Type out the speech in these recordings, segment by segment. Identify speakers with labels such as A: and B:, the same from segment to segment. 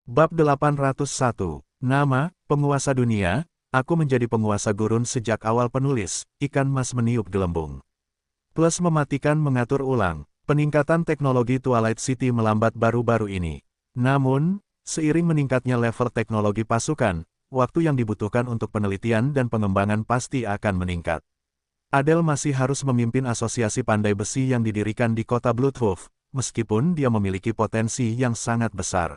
A: Bab 801. Nama, penguasa dunia, aku menjadi penguasa gurun sejak awal penulis, ikan mas meniup gelembung. Plus mematikan mengatur ulang, peningkatan teknologi Twilight City melambat baru-baru ini. Namun, seiring meningkatnya level teknologi pasukan, waktu yang dibutuhkan untuk penelitian dan pengembangan pasti akan meningkat. Adele masih harus memimpin asosiasi pandai besi yang didirikan di kota Bloodhoof, meskipun dia memiliki potensi yang sangat besar.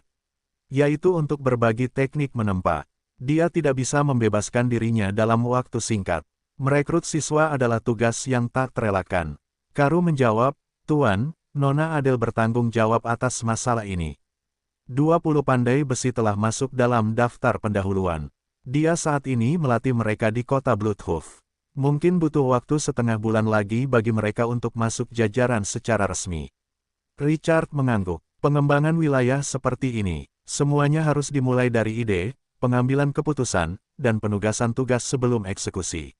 A: Yaitu untuk berbagi teknik menempa. Dia tidak bisa membebaskan dirinya dalam waktu singkat. Merekrut siswa adalah tugas yang tak terelakkan. Karu menjawab, Tuan, Nona Adele bertanggung jawab atas masalah ini. 20 pandai besi telah masuk dalam daftar pendahuluan. Dia saat ini melatih mereka di kota Bloodhoof. Mungkin butuh waktu setengah bulan lagi bagi mereka untuk masuk jajaran secara resmi. Richard mengangguk. Pengembangan wilayah seperti ini, semuanya harus dimulai dari ide, pengambilan keputusan, dan penugasan tugas sebelum eksekusi.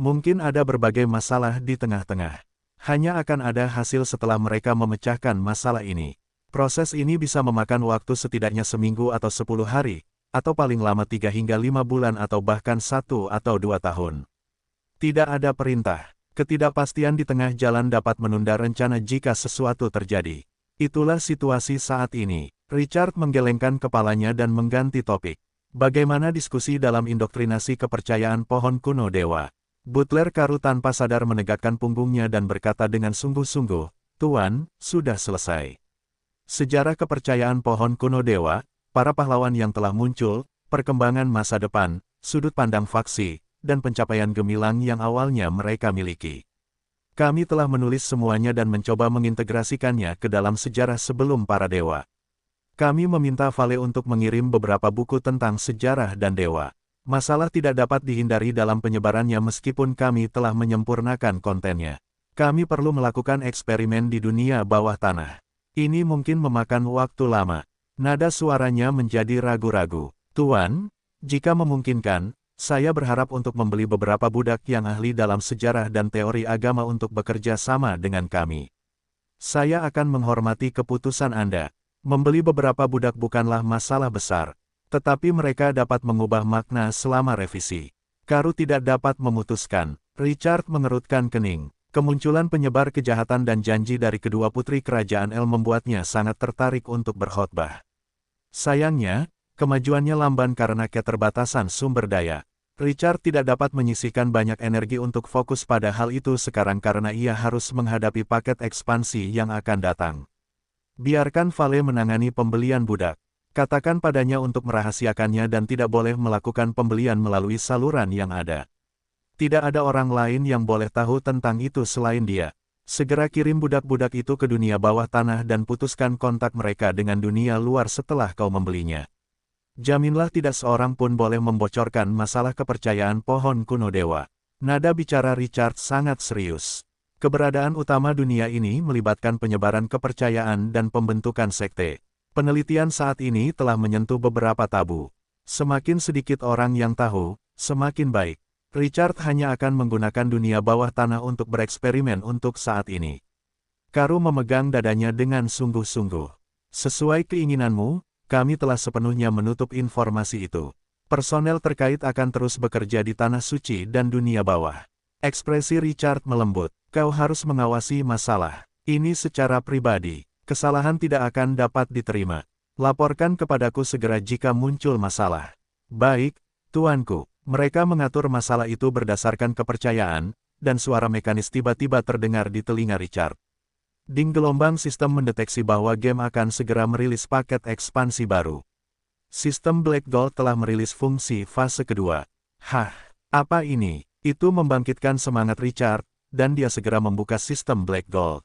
A: Mungkin ada berbagai masalah di tengah-tengah. Hanya akan ada hasil setelah mereka memecahkan masalah ini. Proses ini bisa memakan waktu setidaknya seminggu atau 10 hari, atau paling lama 3 hingga 5 bulan atau bahkan 1 atau 2 tahun. Tidak ada perintah. Ketidakpastian di tengah jalan dapat menunda rencana jika sesuatu terjadi. Itulah situasi saat ini. Richard menggelengkan kepalanya dan mengganti topik. Bagaimana diskusi dalam indoktrinasi kepercayaan pohon kuno dewa? Butler Karu tanpa sadar menegakkan punggungnya dan berkata dengan sungguh-sungguh, Tuan, sudah selesai. Sejarah kepercayaan pohon kuno dewa, para pahlawan yang telah muncul, perkembangan masa depan, sudut pandang faksi, dan pencapaian gemilang yang awalnya mereka miliki. Kami telah menulis semuanya dan mencoba mengintegrasikannya ke dalam sejarah sebelum para dewa. Kami meminta Vale untuk mengirim beberapa buku tentang sejarah dan dewa. Masalah tidak dapat dihindari dalam penyebarannya meskipun kami telah menyempurnakan kontennya. Kami perlu melakukan eksperimen di dunia bawah tanah. Ini mungkin memakan waktu lama. Nada suaranya menjadi ragu-ragu. Tuan, jika memungkinkan, saya berharap untuk membeli beberapa budak yang ahli dalam sejarah dan teori agama untuk bekerja sama dengan kami. Saya akan menghormati keputusan Anda. Membeli beberapa budak bukanlah masalah besar, tetapi mereka dapat mengubah makna selama revisi. Karu tidak dapat memutuskan. Richard mengerutkan kening. Kemunculan penyebar kejahatan dan janji dari kedua putri kerajaan El membuatnya sangat tertarik untuk berkhotbah. Sayangnya, kemajuannya lamban karena keterbatasan sumber daya. Richard tidak dapat menyisihkan banyak energi untuk fokus pada hal itu sekarang karena ia harus menghadapi paket ekspansi yang akan datang. Biarkan Vale menangani pembelian budak. Katakan padanya untuk merahasiakannya dan tidak boleh melakukan pembelian melalui saluran yang ada. Tidak ada orang lain yang boleh tahu tentang itu selain dia. Segera kirim budak-budak itu ke dunia bawah tanah dan putuskan kontak mereka dengan dunia luar setelah kau membelinya. Jaminlah tidak seorang pun boleh membocorkan masalah kepercayaan pohon kuno dewa. Nada bicara Richard sangat serius. Keberadaan utama dunia ini melibatkan penyebaran kepercayaan dan pembentukan sekte. Penelitian saat ini telah menyentuh beberapa tabu. Semakin sedikit orang yang tahu, semakin baik. Richard hanya akan menggunakan dunia bawah tanah untuk bereksperimen untuk saat ini. Karu memegang dadanya dengan sungguh-sungguh. Sesuai keinginanmu, kami telah sepenuhnya menutup informasi itu. Personel terkait akan terus bekerja di tanah suci dan dunia bawah. Ekspresi Richard melembut. Kau harus mengawasi masalah ini secara pribadi. Kesalahan tidak akan dapat diterima. Laporkan kepadaku segera jika muncul masalah. Baik, tuanku. Mereka mengatur masalah itu berdasarkan kepercayaan, dan suara mekanis tiba-tiba terdengar di telinga Richard. Ding gelombang sistem mendeteksi bahwa game akan segera merilis paket ekspansi baru. Sistem Black Gold telah merilis fungsi fase kedua. Hah, apa ini? Itu membangkitkan semangat Richard, dan dia segera membuka sistem Black Gold.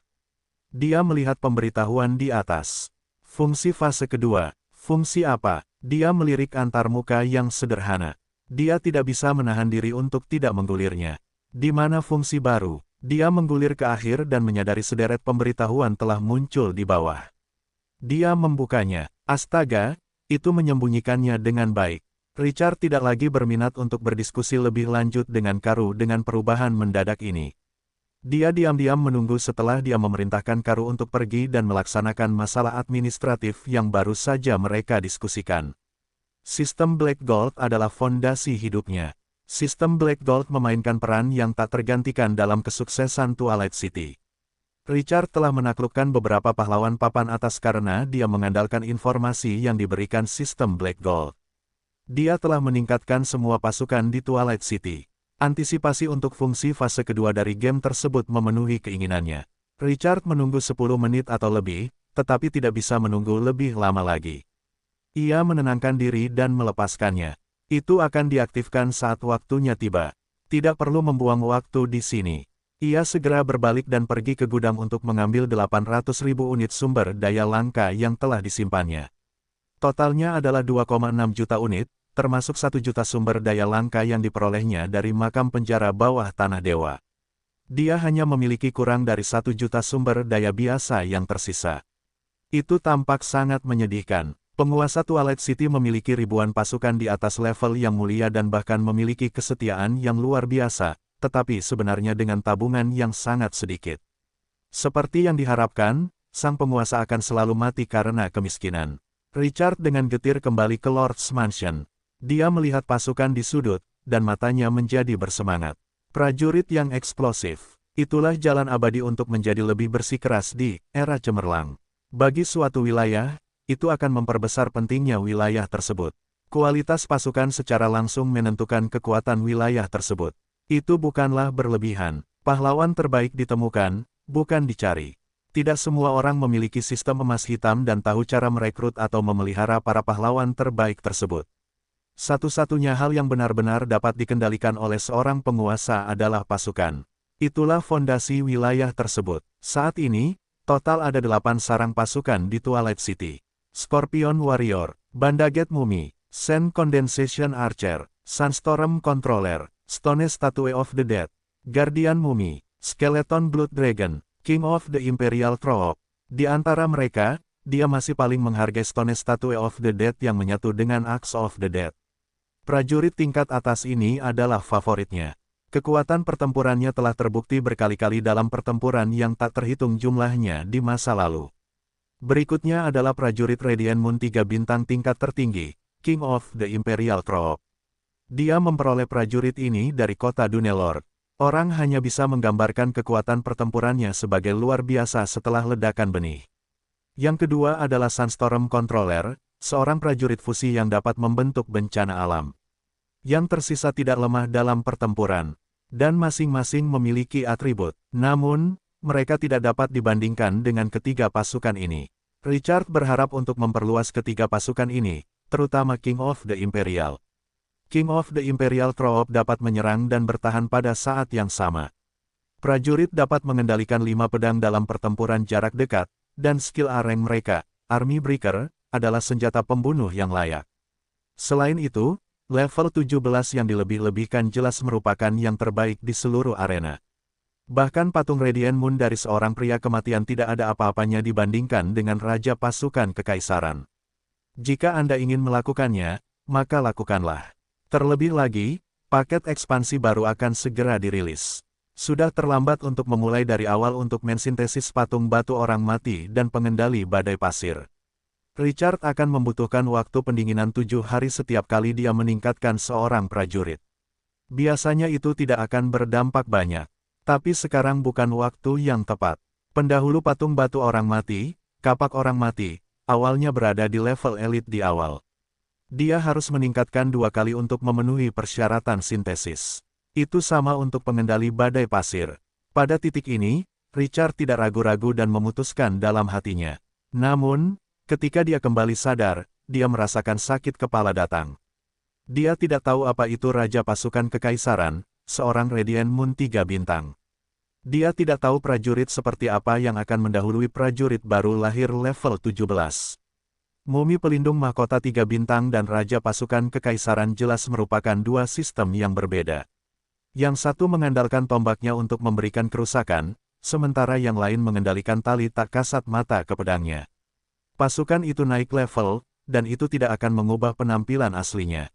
A: Dia melihat pemberitahuan di atas. Fungsi fase kedua. Fungsi apa? Dia melirik antarmuka yang sederhana. Dia tidak bisa menahan diri untuk tidak menggulirnya. Di mana fungsi baru? Dia menggulir ke akhir dan menyadari sederet pemberitahuan telah muncul di bawah. Dia membukanya. Astaga, itu menyembunyikannya dengan baik. Richard tidak lagi berminat untuk berdiskusi lebih lanjut dengan Karu dengan perubahan mendadak ini. Dia diam-diam menunggu setelah dia memerintahkan Karu untuk pergi dan melaksanakan masalah administratif yang baru saja mereka diskusikan. Sistem Black Gold adalah fondasi hidupnya. Sistem Black Gold memainkan peran yang tak tergantikan dalam kesuksesan Twilight City. Richard telah menaklukkan beberapa pahlawan papan atas karena dia mengandalkan informasi yang diberikan sistem Black Gold. Dia telah meningkatkan semua pasukan di Twilight City. Antisipasi untuk fungsi fase kedua dari game tersebut memenuhi keinginannya. Richard menunggu 10 menit atau lebih, tetapi tidak bisa menunggu lebih lama lagi. Ia menenangkan diri dan melepaskannya. Itu akan diaktifkan saat waktunya tiba. Tidak perlu membuang waktu di sini. Ia segera berbalik dan pergi ke gudang untuk mengambil 800.000 unit sumber daya langka yang telah disimpannya. Totalnya adalah 2,6 juta unit, termasuk 1 juta sumber daya langka yang diperolehnya dari makam penjara bawah tanah dewa. Dia hanya memiliki kurang dari 1 juta sumber daya biasa yang tersisa. Itu tampak sangat menyedihkan. Penguasa Twilight City memiliki ribuan pasukan di atas level yang mulia dan bahkan memiliki kesetiaan yang luar biasa, tetapi sebenarnya dengan tabungan yang sangat sedikit. Seperti yang diharapkan, sang penguasa akan selalu mati karena kemiskinan. Richard dengan getir kembali ke Lord's Mansion. Dia melihat pasukan di sudut, dan matanya menjadi bersemangat. Prajurit yang eksplosif. Itulah jalan abadi untuk menjadi lebih bersikeras di era cemerlang. Bagi suatu wilayah, itu akan memperbesar pentingnya wilayah tersebut. Kualitas pasukan secara langsung menentukan kekuatan wilayah tersebut. Itu bukanlah berlebihan. Pahlawan terbaik ditemukan, bukan dicari. Tidak semua orang memiliki sistem emas hitam dan tahu cara merekrut atau memelihara para pahlawan terbaik tersebut. Satu-satunya hal yang benar-benar dapat dikendalikan oleh seorang penguasa adalah pasukan. Itulah fondasi wilayah tersebut. Saat ini, total ada 8 sarang pasukan di Twilight City. Scorpion Warrior, Bandaget Mummy, Sand Condensation Archer, Sunstorm Controller, Stone Statue of the Dead, Guardian Mummy, Skeleton Blood Dragon, King of the Imperial Throne. Di antara mereka, dia masih paling menghargai Stone Statue of the Dead yang menyatu dengan Axe of the Dead. Prajurit tingkat atas ini adalah favoritnya. Kekuatan pertempurannya telah terbukti berkali-kali dalam pertempuran yang tak terhitung jumlahnya di masa lalu. Berikutnya adalah prajurit Radiant Moon 3 bintang tingkat tertinggi, King of the Imperial Throne. Dia memperoleh prajurit ini dari kota Dunelord. Orang hanya bisa menggambarkan kekuatan pertempurannya sebagai luar biasa setelah ledakan benih. Yang kedua adalah Sunstorm Controller, seorang prajurit fusi yang dapat membentuk bencana alam. Yang tersisa tidak lemah dalam pertempuran, dan masing-masing memiliki atribut. Namun, mereka tidak dapat dibandingkan dengan ketiga pasukan ini. Richard berharap untuk memperluas ketiga pasukan ini, terutama King of the Imperial. King of the Imperial Throne dapat menyerang dan bertahan pada saat yang sama. Prajurit dapat mengendalikan 5 pedang dalam pertempuran jarak dekat, dan skill areng mereka, Army Breaker, adalah senjata pembunuh yang layak. Selain itu, level 17 yang dilebih-lebihkan jelas merupakan yang terbaik di seluruh arena. Bahkan patung Radiant Moon dari seorang pria kematian tidak ada apa-apanya dibandingkan dengan Raja Pasukan Kekaisaran. Jika Anda ingin melakukannya, maka lakukanlah. Terlebih lagi, paket ekspansi baru akan segera dirilis. Sudah terlambat untuk memulai dari awal untuk mensintesis patung batu orang mati dan pengendali badai pasir. Richard akan membutuhkan waktu pendinginan 7 hari setiap kali dia meningkatkan seorang prajurit. Biasanya itu tidak akan berdampak banyak. Tapi sekarang bukan waktu yang tepat. Pendahulu patung batu orang mati, kapak orang mati, awalnya berada di level elit di awal. Dia harus meningkatkan 2 kali untuk memenuhi persyaratan sintesis. Itu sama untuk pengendali badai pasir. Pada titik ini, Richard tidak ragu-ragu dan memutuskan dalam hatinya. Namun, ketika dia kembali sadar, dia merasakan sakit kepala datang. Dia tidak tahu apa itu Raja Pasukan Kekaisaran, seorang Radiant Moon 3 bintang. Dia tidak tahu prajurit seperti apa yang akan mendahului prajurit baru lahir level 17. Mumi pelindung mahkota 3 bintang dan Raja Pasukan Kekaisaran jelas merupakan 2 sistem yang berbeda. Yang satu mengandalkan tombaknya untuk memberikan kerusakan, sementara yang lain mengendalikan tali tak kasat mata ke pedangnya. Pasukan itu naik level, dan itu tidak akan mengubah penampilan aslinya.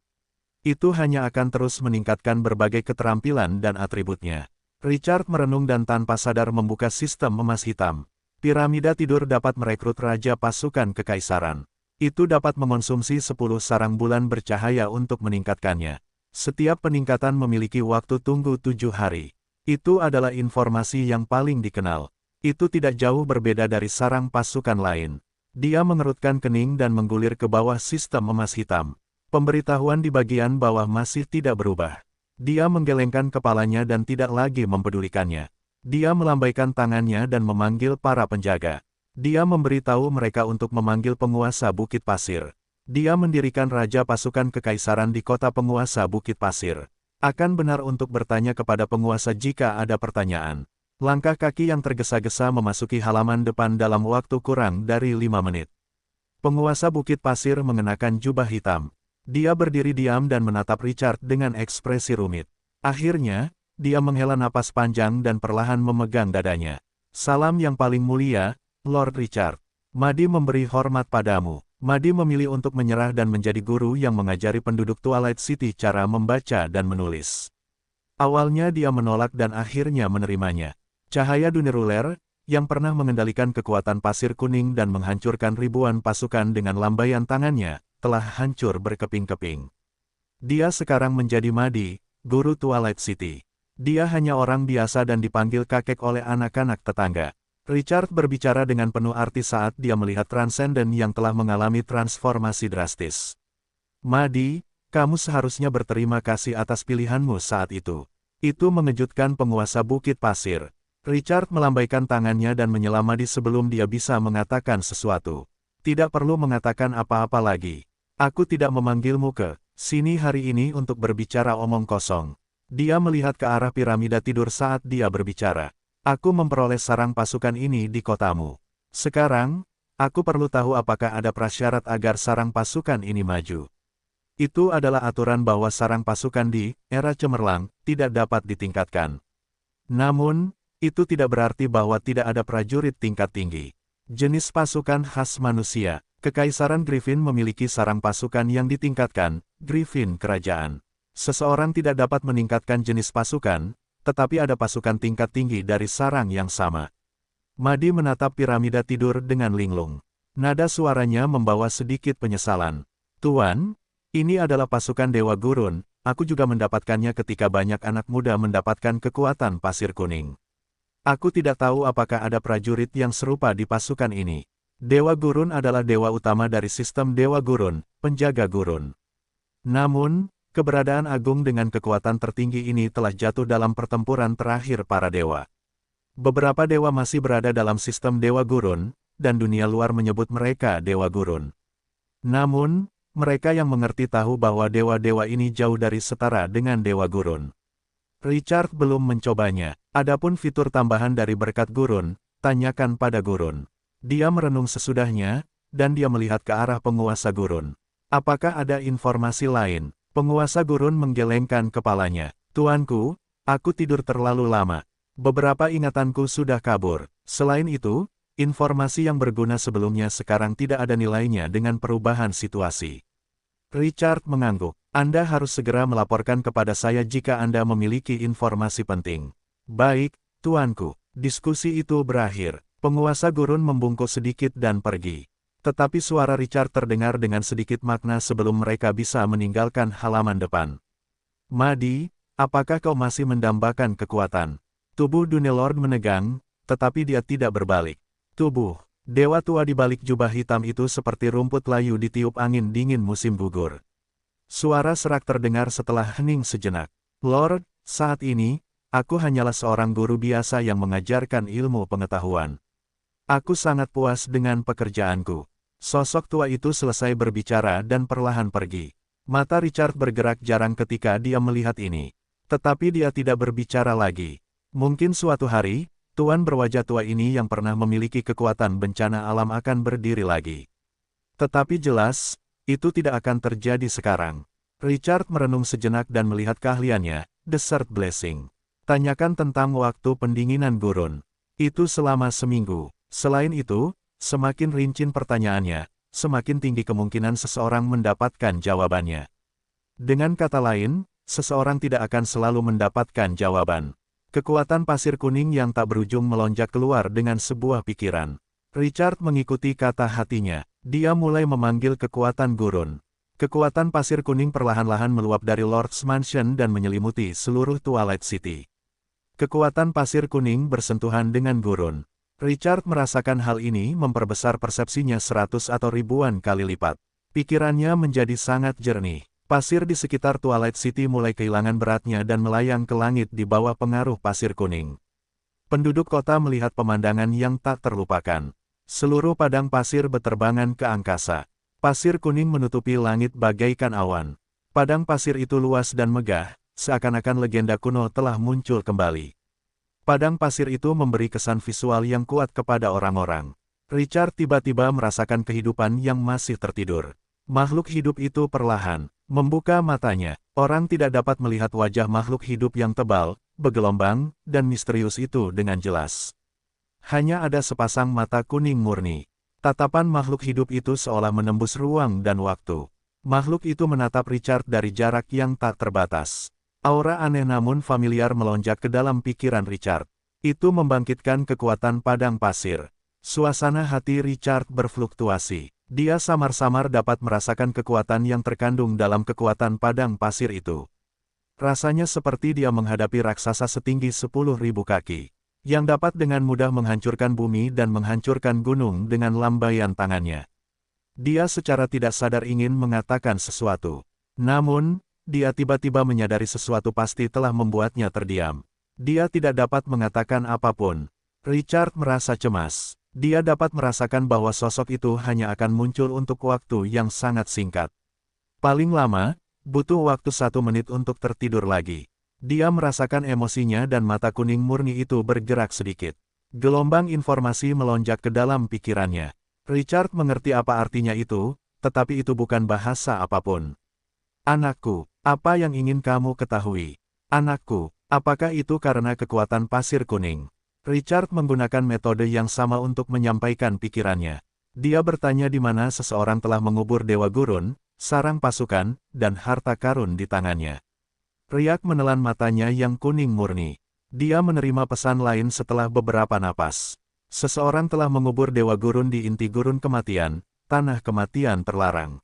A: Itu hanya akan terus meningkatkan berbagai keterampilan dan atributnya. Richard merenung dan tanpa sadar membuka sistem emas hitam. Piramida tidur dapat merekrut raja pasukan kekaisaran. Itu dapat mengonsumsi 10 sarang bulan bercahaya untuk meningkatkannya. Setiap peningkatan memiliki waktu tunggu 7 hari. Itu adalah informasi yang paling dikenal. Itu tidak jauh berbeda dari sarang pasukan lain. Dia mengerutkan kening dan menggulir ke bawah sistem emas hitam. Pemberitahuan di bagian bawah masih tidak berubah. Dia menggelengkan kepalanya dan tidak lagi mempedulikannya. Dia melambaikan tangannya dan memanggil para penjaga. Dia memberitahu mereka untuk memanggil penguasa Bukit Pasir. Dia mendirikan raja pasukan kekaisaran di kota penguasa Bukit Pasir. Akan benar untuk bertanya kepada penguasa jika ada pertanyaan. Langkah kaki yang tergesa-gesa memasuki halaman depan dalam waktu kurang dari 5 menit. Penguasa Bukit Pasir mengenakan jubah hitam. Dia berdiri diam dan menatap Richard dengan ekspresi rumit. Akhirnya, dia menghela napas panjang dan perlahan memegang dadanya. Salam yang paling mulia, Lord Richard. Madi memberi hormat padamu. Madi memilih untuk menyerah dan menjadi guru yang mengajari penduduk Twilight City cara membaca dan menulis. Awalnya dia menolak dan akhirnya menerimanya. Cahaya Duneruler, yang pernah mengendalikan kekuatan pasir kuning dan menghancurkan ribuan pasukan dengan lambaian tangannya, telah hancur berkeping-keping. Dia sekarang menjadi Madi, guru Twilight City. Dia hanya orang biasa dan dipanggil kakek oleh anak-anak tetangga. Richard berbicara dengan penuh arti saat dia melihat Transcendent yang telah mengalami transformasi drastis. Madi, kamu seharusnya berterima kasih atas pilihanmu saat itu. Itu mengejutkan penguasa Bukit Pasir. Richard melambaikan tangannya dan menyela Madi sebelum dia bisa mengatakan sesuatu. Tidak perlu mengatakan apa-apa lagi. Aku tidak memanggilmu ke sini hari ini untuk berbicara omong kosong. Dia melihat ke arah piramida tidur saat dia berbicara. Aku memperoleh sarang pasukan ini di kotamu. Sekarang, aku perlu tahu apakah ada prasyarat agar sarang pasukan ini maju. Itu adalah aturan bahwa sarang pasukan di era cemerlang tidak dapat ditingkatkan. Namun, itu tidak berarti bahwa tidak ada prajurit tingkat tinggi. Jenis pasukan khas manusia. Kekaisaran Griffin memiliki sarang pasukan yang ditingkatkan, Griffin Kerajaan. Seseorang tidak dapat meningkatkan jenis pasukan, tetapi ada pasukan tingkat tinggi dari sarang yang sama. Madi menatap piramida tidur dengan linglung. Nada suaranya membawa sedikit penyesalan. Tuan, ini adalah pasukan Dewa Gurun, aku juga mendapatkannya ketika banyak anak muda mendapatkan kekuatan pasir kuning. Aku tidak tahu apakah ada prajurit yang serupa di pasukan ini. Dewa Gurun adalah dewa utama dari sistem Dewa Gurun, penjaga Gurun. Namun, keberadaan agung dengan kekuatan tertinggi ini telah jatuh dalam pertempuran terakhir para dewa. Beberapa dewa masih berada dalam sistem Dewa Gurun, dan dunia luar menyebut mereka Dewa Gurun. Namun, mereka yang mengerti tahu bahwa dewa-dewa ini jauh dari setara dengan Dewa Gurun. Richard belum mencobanya. Adapun fitur tambahan dari berkat Gurun, tanyakan pada Gurun. Dia merenung sesudahnya, dan dia melihat ke arah penguasa Gurun. Apakah ada informasi lain? Penguasa Gurun menggelengkan kepalanya. Tuanku, aku tidur terlalu lama. Beberapa ingatanku sudah kabur. Selain itu, informasi yang berguna sebelumnya sekarang tidak ada nilainya dengan perubahan situasi. Richard mengangguk. Anda harus segera melaporkan kepada saya jika Anda memiliki informasi penting. Baik, tuanku. Diskusi itu berakhir. Penguasa Gurun membungkuk sedikit dan pergi. Tetapi suara Richard terdengar dengan sedikit makna sebelum mereka bisa meninggalkan halaman depan. Madi, apakah kau masih mendambakan kekuatan? Tubuh Dunelord menegang, tetapi dia tidak berbalik. Tubuh dewa tua di balik jubah hitam itu seperti rumput layu ditiup angin dingin musim gugur. Suara serak terdengar setelah hening sejenak. Lord, saat ini, aku hanyalah seorang guru biasa yang mengajarkan ilmu pengetahuan. Aku sangat puas dengan pekerjaanku. Sosok tua itu selesai berbicara dan perlahan pergi. Mata Richard bergerak jarang ketika dia melihat ini. Tetapi dia tidak berbicara lagi. Mungkin suatu hari, tuan berwajah tua ini yang pernah memiliki kekuatan bencana alam akan berdiri lagi. Tetapi jelas, itu tidak akan terjadi sekarang. Richard merenung sejenak dan melihat keahliannya, Desert Blessing. Tanyakan tentang waktu pendinginan gurun. Itu selama seminggu. Selain itu, semakin rinci pertanyaannya, semakin tinggi kemungkinan seseorang mendapatkan jawabannya. Dengan kata lain, seseorang tidak akan selalu mendapatkan jawaban. Kekuatan pasir kuning yang tak berujung melonjak keluar dengan sebuah pikiran. Richard mengikuti kata hatinya. Dia mulai memanggil kekuatan gurun. Kekuatan pasir kuning perlahan-lahan meluap dari Lord's Mansion dan menyelimuti seluruh Twilight City. Kekuatan pasir kuning bersentuhan dengan gurun. Richard merasakan hal ini memperbesar persepsinya 100 atau ribuan kali lipat. Pikirannya menjadi sangat jernih. Pasir di sekitar Twilight City mulai kehilangan beratnya dan melayang ke langit di bawah pengaruh pasir kuning. Penduduk kota melihat pemandangan yang tak terlupakan. Seluruh padang pasir beterbangan ke angkasa. Pasir kuning menutupi langit bagaikan awan. Padang pasir itu luas dan megah, seakan-akan legenda kuno telah muncul kembali. Padang pasir itu memberi kesan visual yang kuat kepada orang-orang. Richard tiba-tiba merasakan kehidupan yang masih tertidur. Makhluk hidup itu perlahan membuka matanya. Orang tidak dapat melihat wajah makhluk hidup yang tebal, bergelombang, dan misterius itu dengan jelas. Hanya ada sepasang mata kuning murni. Tatapan makhluk hidup itu seolah menembus ruang dan waktu. Makhluk itu menatap Richard dari jarak yang tak terbatas. Aura aneh namun familiar melonjak ke dalam pikiran Richard. Itu membangkitkan kekuatan padang pasir. Suasana hati Richard berfluktuasi. Dia samar-samar dapat merasakan kekuatan yang terkandung dalam kekuatan padang pasir itu. Rasanya seperti dia menghadapi raksasa setinggi 10.000 kaki, yang dapat dengan mudah menghancurkan bumi dan menghancurkan gunung dengan lambaian tangannya. Dia secara tidak sadar ingin mengatakan sesuatu. Namun, dia tiba-tiba menyadari sesuatu pasti telah membuatnya terdiam. Dia tidak dapat mengatakan apapun. Richard merasa cemas. Dia dapat merasakan bahwa sosok itu hanya akan muncul untuk waktu yang sangat singkat. Paling lama, butuh waktu 1 menit untuk tertidur lagi. Dia merasakan emosinya dan mata kuning murni itu bergerak sedikit. Gelombang informasi melonjak ke dalam pikirannya. Richard mengerti apa artinya itu, tetapi itu bukan bahasa apapun. Anakku, apa yang ingin kamu ketahui? Anakku, apakah itu karena kekuatan pasir kuning? Richard menggunakan metode yang sama untuk menyampaikan pikirannya. Dia bertanya di mana seseorang telah mengubur Dewa Gurun, sarang pasukan, dan harta karun di tangannya. Riak menelan matanya yang kuning murni. Dia menerima pesan lain setelah beberapa napas. Seseorang telah mengubur Dewa Gurun di inti gurun kematian, tanah kematian terlarang.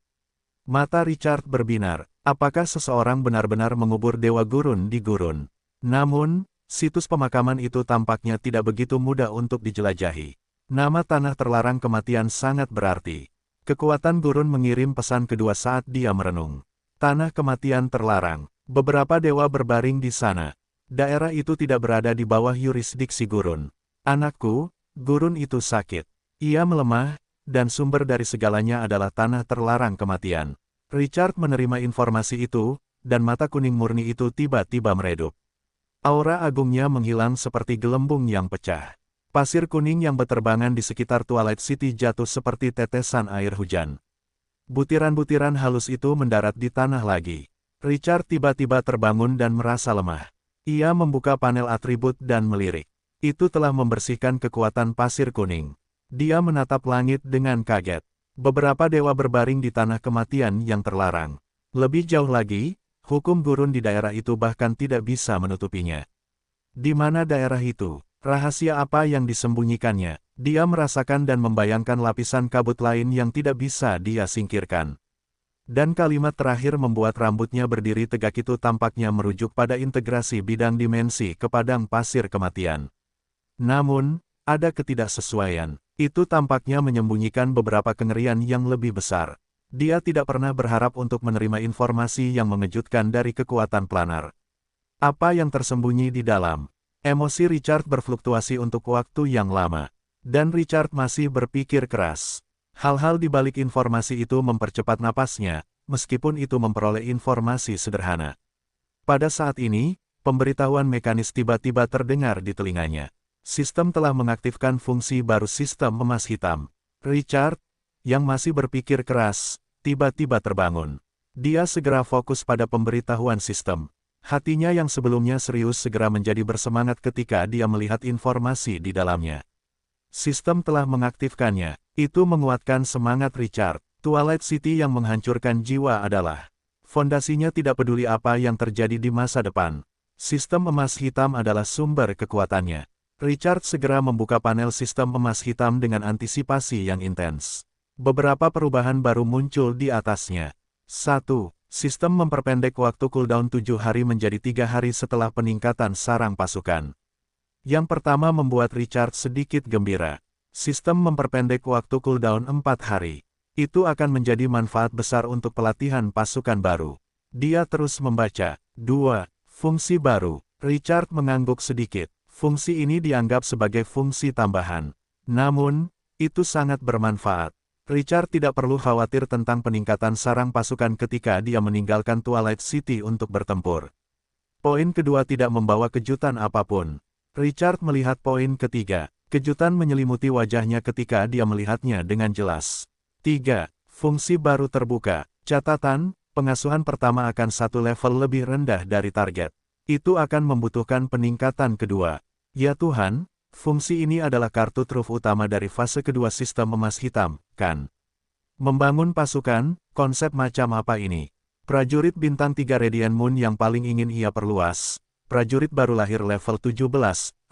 A: Mata Richard berbinar. Apakah seseorang benar-benar mengubur Dewa Gurun di gurun? Namun, situs pemakaman itu tampaknya tidak begitu mudah untuk dijelajahi. Nama tanah terlarang kematian sangat berarti. Kekuatan gurun mengirim pesan kedua saat dia merenung. Tanah kematian terlarang. Beberapa dewa berbaring di sana. Daerah itu tidak berada di bawah yurisdiksi gurun. Anakku, gurun itu sakit. Ia melemah, dan sumber dari segalanya adalah tanah terlarang kematian. Richard menerima informasi itu, dan mata kuning murni itu tiba-tiba meredup. Aura agungnya menghilang seperti gelembung yang pecah. Pasir kuning yang beterbangan di sekitar Twilight City jatuh seperti tetesan air hujan. Butiran-butiran halus itu mendarat di tanah lagi. Richard tiba-tiba terbangun dan merasa lemah. Ia membuka panel atribut dan melirik. Itu telah membersihkan kekuatan pasir kuning. Dia menatap langit dengan kaget. Beberapa dewa berbaring di tanah kematian yang terlarang. Lebih jauh lagi, hukum gurun di daerah itu bahkan tidak bisa menutupinya. Di mana daerah itu? Rahasia apa yang disembunyikannya? Dia merasakan dan membayangkan lapisan kabut lain yang tidak bisa dia singkirkan. Dan kalimat terakhir membuat rambutnya berdiri tegak itu tampaknya merujuk pada integrasi bidang dimensi ke padang pasir kematian. Namun, ada ketidaksesuaian. Itu tampaknya menyembunyikan beberapa kengerian yang lebih besar. Dia tidak pernah berharap untuk menerima informasi yang mengejutkan dari kekuatan planar. Apa yang tersembunyi di dalam? Emosi Richard berfluktuasi untuk waktu yang lama. Dan Richard masih berpikir keras. Hal-hal di balik informasi itu mempercepat napasnya, meskipun itu memperoleh informasi sederhana. Pada saat ini, pemberitahuan mekanis tiba-tiba terdengar di telinganya. Sistem telah mengaktifkan fungsi baru sistem emas hitam. Richard, yang masih berpikir keras, tiba-tiba terbangun. Dia segera fokus pada pemberitahuan sistem. Hatinya yang sebelumnya serius segera menjadi bersemangat ketika dia melihat informasi di dalamnya. Sistem telah mengaktifkannya. Itu menguatkan semangat Richard. Twilight City yang menghancurkan jiwa adalah fondasinya tidak peduli apa yang terjadi di masa depan. Sistem emas hitam adalah sumber kekuatannya. Richard segera membuka panel sistem emas hitam dengan antisipasi yang intens. Beberapa perubahan baru muncul di atasnya. 1. Sistem memperpendek waktu cooldown 7 hari menjadi 3 hari setelah peningkatan sarang pasukan. Yang pertama membuat Richard sedikit gembira. Sistem memperpendek waktu cooldown 4 hari. Itu akan menjadi manfaat besar untuk pelatihan pasukan baru. Dia terus membaca. 2. Fungsi baru. Richard mengangguk sedikit. Fungsi ini dianggap sebagai fungsi tambahan. Namun, itu sangat bermanfaat. Richard tidak perlu khawatir tentang peningkatan sarang pasukan ketika dia meninggalkan Twilight City untuk bertempur. Poin kedua tidak membawa kejutan apapun. Richard melihat poin ketiga. Kejutan menyelimuti wajahnya ketika dia melihatnya dengan jelas. 3. Fungsi baru terbuka. Catatan, pengasuhan pertama akan satu level lebih rendah dari target. Itu akan membutuhkan peningkatan kedua. Ya Tuhan, fungsi ini adalah kartu truf utama dari fase kedua sistem emas hitam, kan? Membangun pasukan, konsep macam apa ini? Prajurit bintang 3 Radiant Moon yang paling ingin ia perluas. Prajurit baru lahir level 17,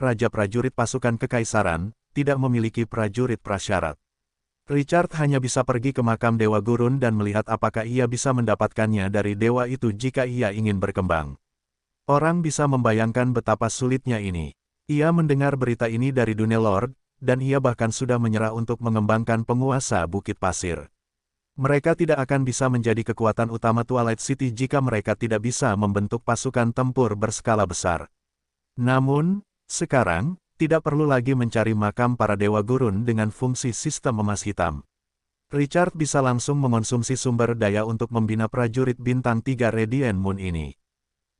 A: Raja Prajurit Pasukan Kekaisaran, tidak memiliki prajurit prasyarat. Richard hanya bisa pergi ke makam Dewa Gurun dan melihat apakah ia bisa mendapatkannya dari dewa itu jika ia ingin berkembang. Orang bisa membayangkan betapa sulitnya ini. Ia mendengar berita ini dari Dunelord, dan ia bahkan sudah menyerah untuk mengembangkan penguasa Bukit Pasir. Mereka tidak akan bisa menjadi kekuatan utama Twilight City jika mereka tidak bisa membentuk pasukan tempur berskala besar. Namun, sekarang, tidak perlu lagi mencari makam para Dewa Gurun dengan fungsi sistem emas hitam. Richard bisa langsung mengonsumsi sumber daya untuk membina prajurit bintang 3 Radiant Moon ini.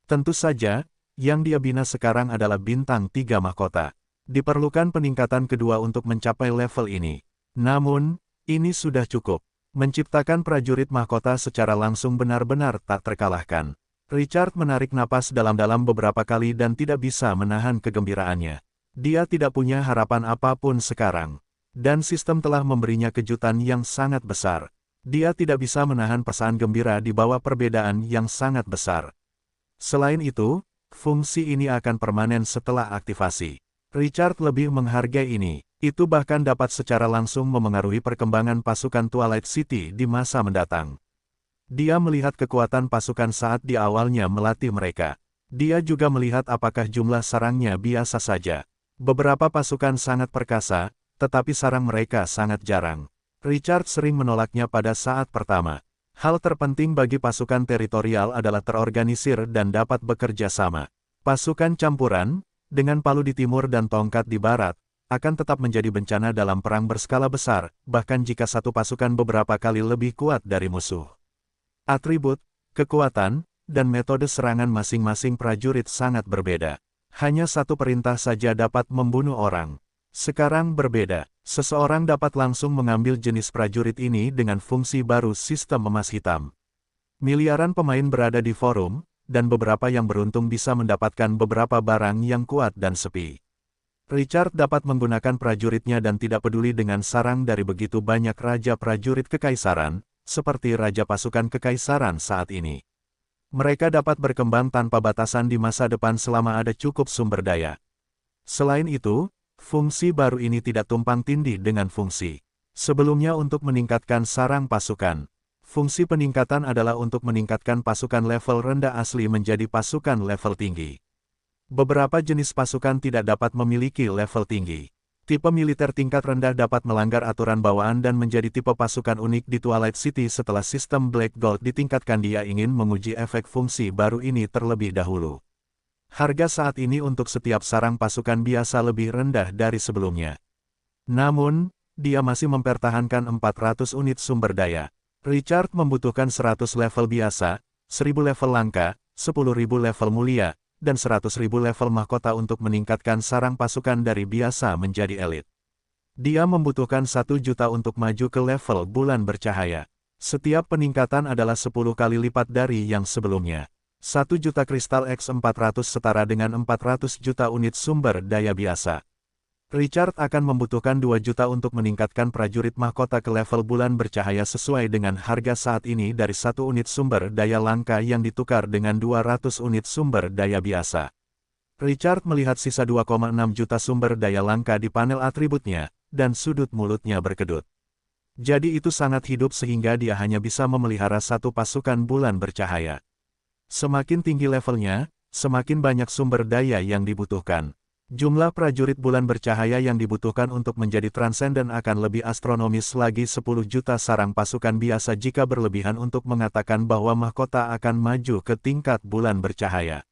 A: Tentu saja, yang dia bina sekarang adalah bintang 3 mahkota. Diperlukan peningkatan kedua untuk mencapai level ini. Namun, ini sudah cukup. Menciptakan prajurit mahkota secara langsung benar-benar tak terkalahkan. Richard menarik napas dalam-dalam beberapa kali dan tidak bisa menahan kegembiraannya. Dia tidak punya harapan apapun sekarang. Dan sistem telah memberinya kejutan yang sangat besar. Dia tidak bisa menahan perasaan gembira di bawah perbedaan yang sangat besar. Selain itu, fungsi ini akan permanen setelah aktivasi. Richard lebih menghargai ini. Itu bahkan dapat secara langsung memengaruhi perkembangan pasukan Twilight City di masa mendatang. Dia melihat kekuatan pasukan saat di awalnya melatih mereka. Dia juga melihat apakah jumlah sarangnya biasa saja. Beberapa pasukan sangat perkasa, tetapi sarang mereka sangat jarang. Richard sering menolaknya pada saat pertama. Hal terpenting bagi pasukan teritorial adalah terorganisir dan dapat bekerja sama. Pasukan campuran, dengan palu di timur dan tongkat di barat, akan tetap menjadi bencana dalam perang berskala besar, bahkan jika satu pasukan beberapa kali lebih kuat dari musuh. Atribut, kekuatan, dan metode serangan masing-masing prajurit sangat berbeda. Hanya satu perintah saja dapat membunuh orang. Sekarang berbeda, seseorang dapat langsung mengambil jenis prajurit ini dengan fungsi baru sistem emas hitam. Miliaran pemain berada di forum, dan beberapa yang beruntung bisa mendapatkan beberapa barang yang kuat dan sepi. Richard dapat menggunakan prajuritnya dan tidak peduli dengan sarang dari begitu banyak raja prajurit kekaisaran, seperti raja pasukan kekaisaran saat ini. Mereka dapat berkembang tanpa batasan di masa depan selama ada cukup sumber daya. Selain itu, fungsi baru ini tidak tumpang tindih dengan fungsi sebelumnya untuk meningkatkan sarang pasukan. Fungsi peningkatan adalah untuk meningkatkan pasukan level rendah asli menjadi pasukan level tinggi. Beberapa jenis pasukan tidak dapat memiliki level tinggi. Tipe militer tingkat rendah dapat melanggar aturan bawaan dan menjadi tipe pasukan unik di Twilight City setelah sistem Black Gold ditingkatkan. Dia ingin menguji efek fungsi baru ini terlebih dahulu. Harga saat ini untuk setiap sarang pasukan biasa lebih rendah dari sebelumnya. Namun, dia masih mempertahankan 400 unit sumber daya. Richard membutuhkan 100 level biasa, 1000 level langka, 10.000 level mulia, dan 100.000 level mahkota untuk meningkatkan sarang pasukan dari biasa menjadi elit. Dia membutuhkan 1 juta untuk maju ke level bulan bercahaya. Setiap peningkatan adalah 10 kali lipat dari yang sebelumnya. 1 juta kristal X400 setara dengan 400 juta unit sumber daya biasa. Richard akan membutuhkan 2 juta untuk meningkatkan prajurit mahkota ke level bulan bercahaya sesuai dengan harga saat ini dari 1 unit sumber daya langka yang ditukar dengan 200 unit sumber daya biasa. Richard melihat sisa 2,6 juta sumber daya langka di panel atributnya, dan sudut mulutnya berkedut. Jadi itu sangat hidup sehingga dia hanya bisa memelihara satu pasukan bulan bercahaya. Semakin tinggi levelnya, semakin banyak sumber daya yang dibutuhkan. Jumlah prajurit bulan bercahaya yang dibutuhkan untuk menjadi transenden akan lebih astronomis lagi. 10 juta sarang pasukan biasa jika berlebihan untuk mengatakan bahwa mahkota akan maju ke tingkat bulan bercahaya.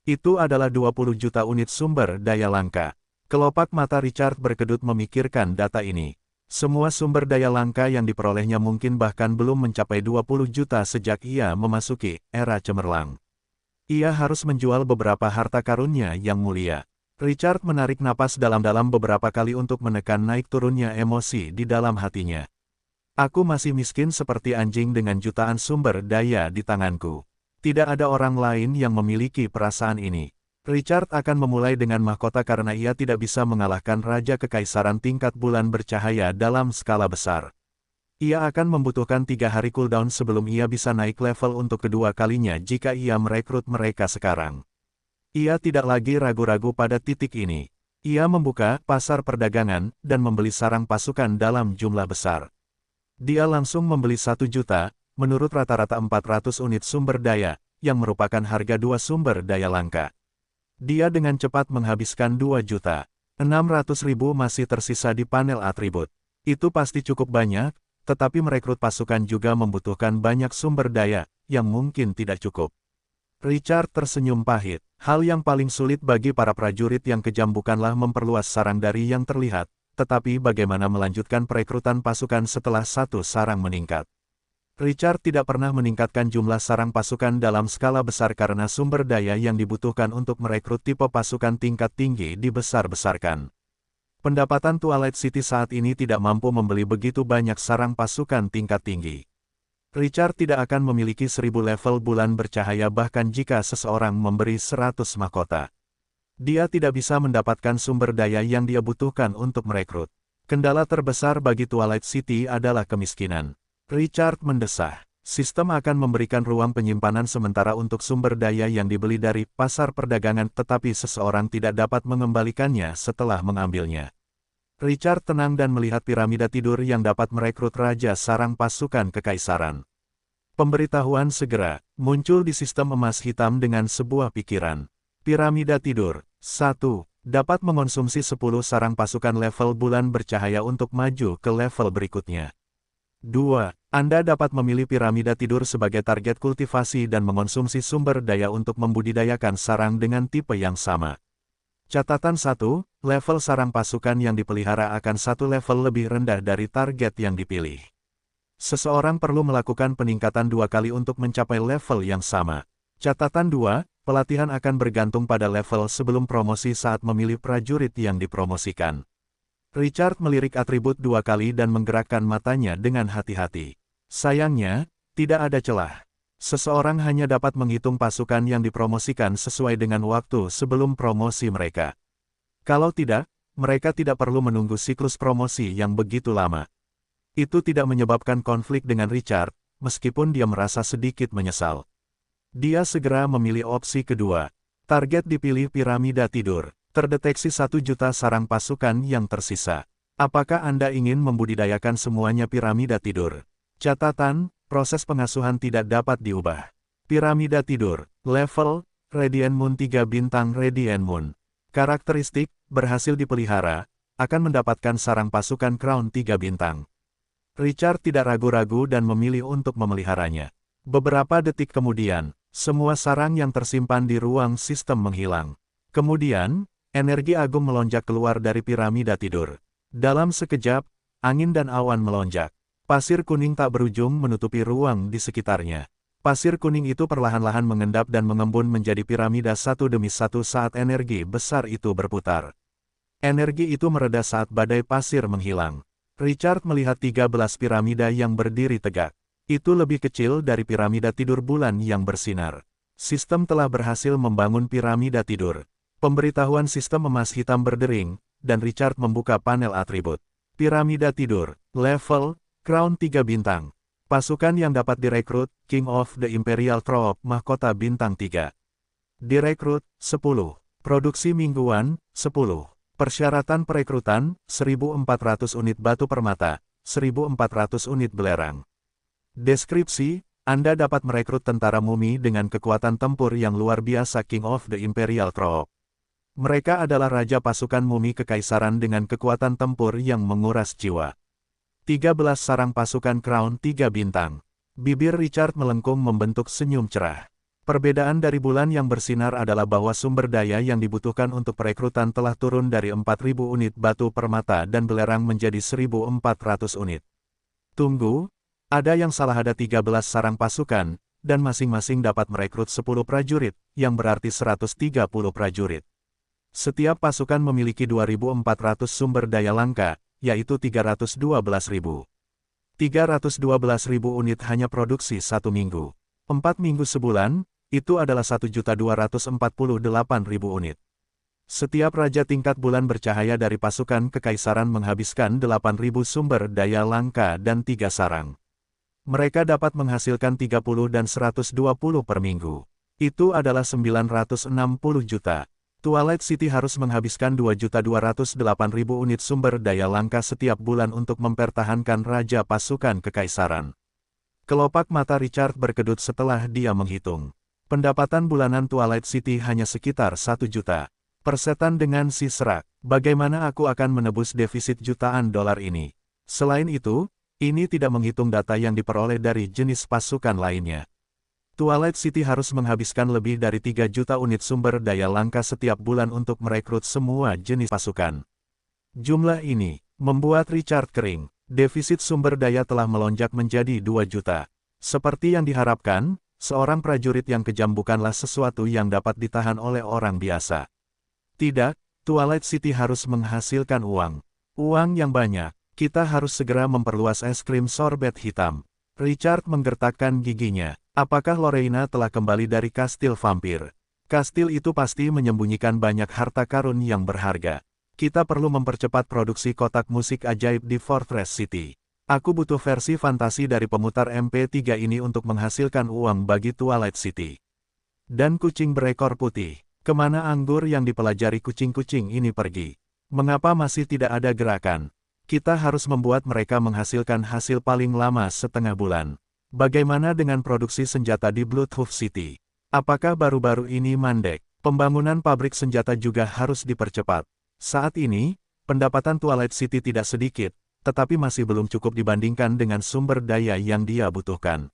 A: Itu adalah 20 juta unit sumber daya langka. Kelopak mata Richard berkedut memikirkan data ini. Semua sumber daya langka yang diperolehnya mungkin bahkan belum mencapai 20 juta sejak ia memasuki era cemerlang. Ia harus menjual beberapa harta karunnya yang mulia. Richard menarik napas dalam-dalam beberapa kali untuk menekan naik turunnya emosi di dalam hatinya. Aku masih miskin seperti anjing dengan jutaan sumber daya di tanganku. Tidak ada orang lain yang memiliki perasaan ini. Richard akan memulai dengan mahkota karena ia tidak bisa mengalahkan Raja Kekaisaran tingkat bulan bercahaya dalam skala besar. Ia akan membutuhkan 3 hari cooldown sebelum ia bisa naik level untuk kedua kalinya jika ia merekrut mereka sekarang. Ia tidak lagi ragu-ragu pada titik ini. Ia membuka pasar perdagangan dan membeli sarang pasukan dalam jumlah besar. Dia langsung membeli 1 juta, menurut rata-rata 400 unit sumber daya, yang merupakan harga 2 sumber daya langka. Dia dengan cepat menghabiskan 2 juta. 600.000 masih tersisa di panel atribut. Itu pasti cukup banyak, tetapi merekrut pasukan juga membutuhkan banyak sumber daya, yang mungkin tidak cukup. Richard tersenyum pahit. Hal yang paling sulit bagi para prajurit yang kejam bukanlah memperluas sarang dari yang terlihat, tetapi bagaimana melanjutkan perekrutan pasukan setelah satu sarang meningkat. Richard tidak pernah meningkatkan jumlah sarang pasukan dalam skala besar karena sumber daya yang dibutuhkan untuk merekrut tipe pasukan tingkat tinggi dibesar-besarkan. Pendapatan Twilight City saat ini tidak mampu membeli begitu banyak sarang pasukan tingkat tinggi. Richard tidak akan memiliki 1000 level bulan bercahaya bahkan jika seseorang memberi 100 mahkota. Dia tidak bisa mendapatkan sumber daya yang dia butuhkan untuk merekrut. Kendala terbesar bagi Twilight City adalah kemiskinan. Richard mendesah. Sistem akan memberikan ruang penyimpanan sementara untuk sumber daya yang dibeli dari pasar perdagangan tetapi seseorang tidak dapat mengembalikannya setelah mengambilnya. Richard tenang dan melihat piramida tidur yang dapat merekrut Raja Sarang Pasukan Kekaisaran. Pemberitahuan segera muncul di sistem emas hitam dengan sebuah pikiran. Piramida tidur. 1. Dapat mengonsumsi 10 sarang pasukan level bulan bercahaya untuk maju ke level berikutnya. 2. Anda dapat memilih piramida tidur sebagai target kultivasi dan mengonsumsi sumber daya untuk membudidayakan sarang dengan tipe yang sama. Catatan 1, level sarang pasukan yang dipelihara akan 1 level lebih rendah dari target yang dipilih. Seseorang perlu melakukan peningkatan 2 kali untuk mencapai level yang sama. Catatan 2, pelatihan akan bergantung pada level sebelum promosi saat memilih prajurit yang dipromosikan. Richard melirik atribut 2 kali dan menggerakkan matanya dengan hati-hati. Sayangnya, tidak ada celah. Seseorang hanya dapat menghitung pasukan yang dipromosikan sesuai dengan waktu sebelum promosi mereka. Kalau tidak, mereka tidak perlu menunggu siklus promosi yang begitu lama. Itu tidak menyebabkan konflik dengan Richard, meskipun dia merasa sedikit menyesal. Dia segera memilih opsi kedua. Target dipilih piramida tidur. Terdeteksi 1 juta sarang pasukan yang tersisa. Apakah Anda ingin membudidayakan semuanya piramida tidur? Catatan, proses pengasuhan tidak dapat diubah. Piramida tidur, level, Radiant Moon 3 bintang Radiant Moon. Karakteristik, berhasil dipelihara, akan mendapatkan sarang pasukan Crown 3 bintang. Richard tidak ragu-ragu dan memilih untuk memeliharanya. Beberapa detik kemudian, semua sarang yang tersimpan di ruang sistem menghilang. Kemudian, energi agung melonjak keluar dari piramida tidur. Dalam sekejap, angin dan awan melonjak. Pasir kuning tak berujung menutupi ruang di sekitarnya. Pasir kuning itu perlahan-lahan mengendap dan mengembun menjadi piramida satu demi satu saat energi besar itu berputar. Energi itu mereda saat badai pasir menghilang. Richard melihat 13 piramida yang berdiri tegak. Itu lebih kecil dari piramida tidur bulan yang bersinar. Sistem telah berhasil membangun piramida tidur. Pemberitahuan sistem emas hitam berdering, dan Richard membuka panel atribut. Piramida tidur, level, Crown 3 bintang. Pasukan yang dapat direkrut, King of the Imperial Troop, mahkota bintang 3. Direkrut, 10. Produksi mingguan, 10. Persyaratan perekrutan, 1.400 unit batu permata, 1.400 unit belerang. Deskripsi, Anda dapat merekrut tentara mumi dengan kekuatan tempur yang luar biasa King of the Imperial Troop. Mereka adalah raja pasukan mumi kekaisaran dengan kekuatan tempur yang menguras jiwa. 13 sarang pasukan Crown 3 bintang. Bibir Richard melengkung membentuk senyum cerah. Perbedaan dari bulan yang bersinar adalah bahwa sumber daya yang dibutuhkan untuk perekrutan telah turun dari 4.000 unit batu permata dan belerang menjadi 1.400 unit. Tunggu, ada yang salah, ada 13 sarang pasukan, dan masing-masing dapat merekrut 10 prajurit, yang berarti 130 prajurit. Setiap pasukan memiliki 2.400 sumber daya langka, yaitu 312.000. 312.000 unit hanya produksi 1 minggu. 4 minggu sebulan, itu adalah 1.248.000 unit. Setiap raja tingkat bulan bercahaya dari pasukan kekaisaran menghabiskan 8.000 sumber daya langka dan 3 sarang. Mereka dapat menghasilkan 30 dan 120 per minggu. Itu adalah 960 juta. Twilight City harus menghabiskan 2.208.000 unit sumber daya langka setiap bulan untuk mempertahankan raja pasukan kekaisaran. Kelopak mata Richard berkedut setelah dia menghitung. Pendapatan bulanan Twilight City hanya sekitar 1 juta. Persetan dengan si serak, bagaimana aku akan menebus defisit jutaan dolar ini? Selain itu, ini tidak menghitung data yang diperoleh dari jenis pasukan lainnya. Twilight City harus menghabiskan lebih dari 3 juta unit sumber daya langka setiap bulan untuk merekrut semua jenis pasukan. Jumlah ini membuat Richard kering. Defisit sumber daya telah melonjak menjadi 2 juta. Seperti yang diharapkan, seorang prajurit yang kejam bukanlah sesuatu yang dapat ditahan oleh orang biasa. Tidak, Twilight City harus menghasilkan uang. Uang yang banyak. Kita harus segera memperluas es krim sorbet hitam. Richard menggertakkan giginya. Apakah Lorena telah kembali dari kastil vampir? Kastil itu pasti menyembunyikan banyak harta karun yang berharga. Kita perlu mempercepat produksi kotak musik ajaib di Fortress City. Aku butuh versi fantasi dari pemutar MP3 ini untuk menghasilkan uang bagi Twilight City. Dan kucing berekor putih. Kemana anggur yang dipelajari kucing-kucing ini pergi? Mengapa masih tidak ada gerakan? Kita harus membuat mereka menghasilkan hasil paling lama setengah bulan. Bagaimana dengan produksi senjata di Bloodhoof City? Apakah baru-baru ini mandek? Pembangunan pabrik senjata juga harus dipercepat. Saat ini, pendapatan Twilight City tidak sedikit, tetapi masih belum cukup dibandingkan dengan sumber daya yang dia butuhkan.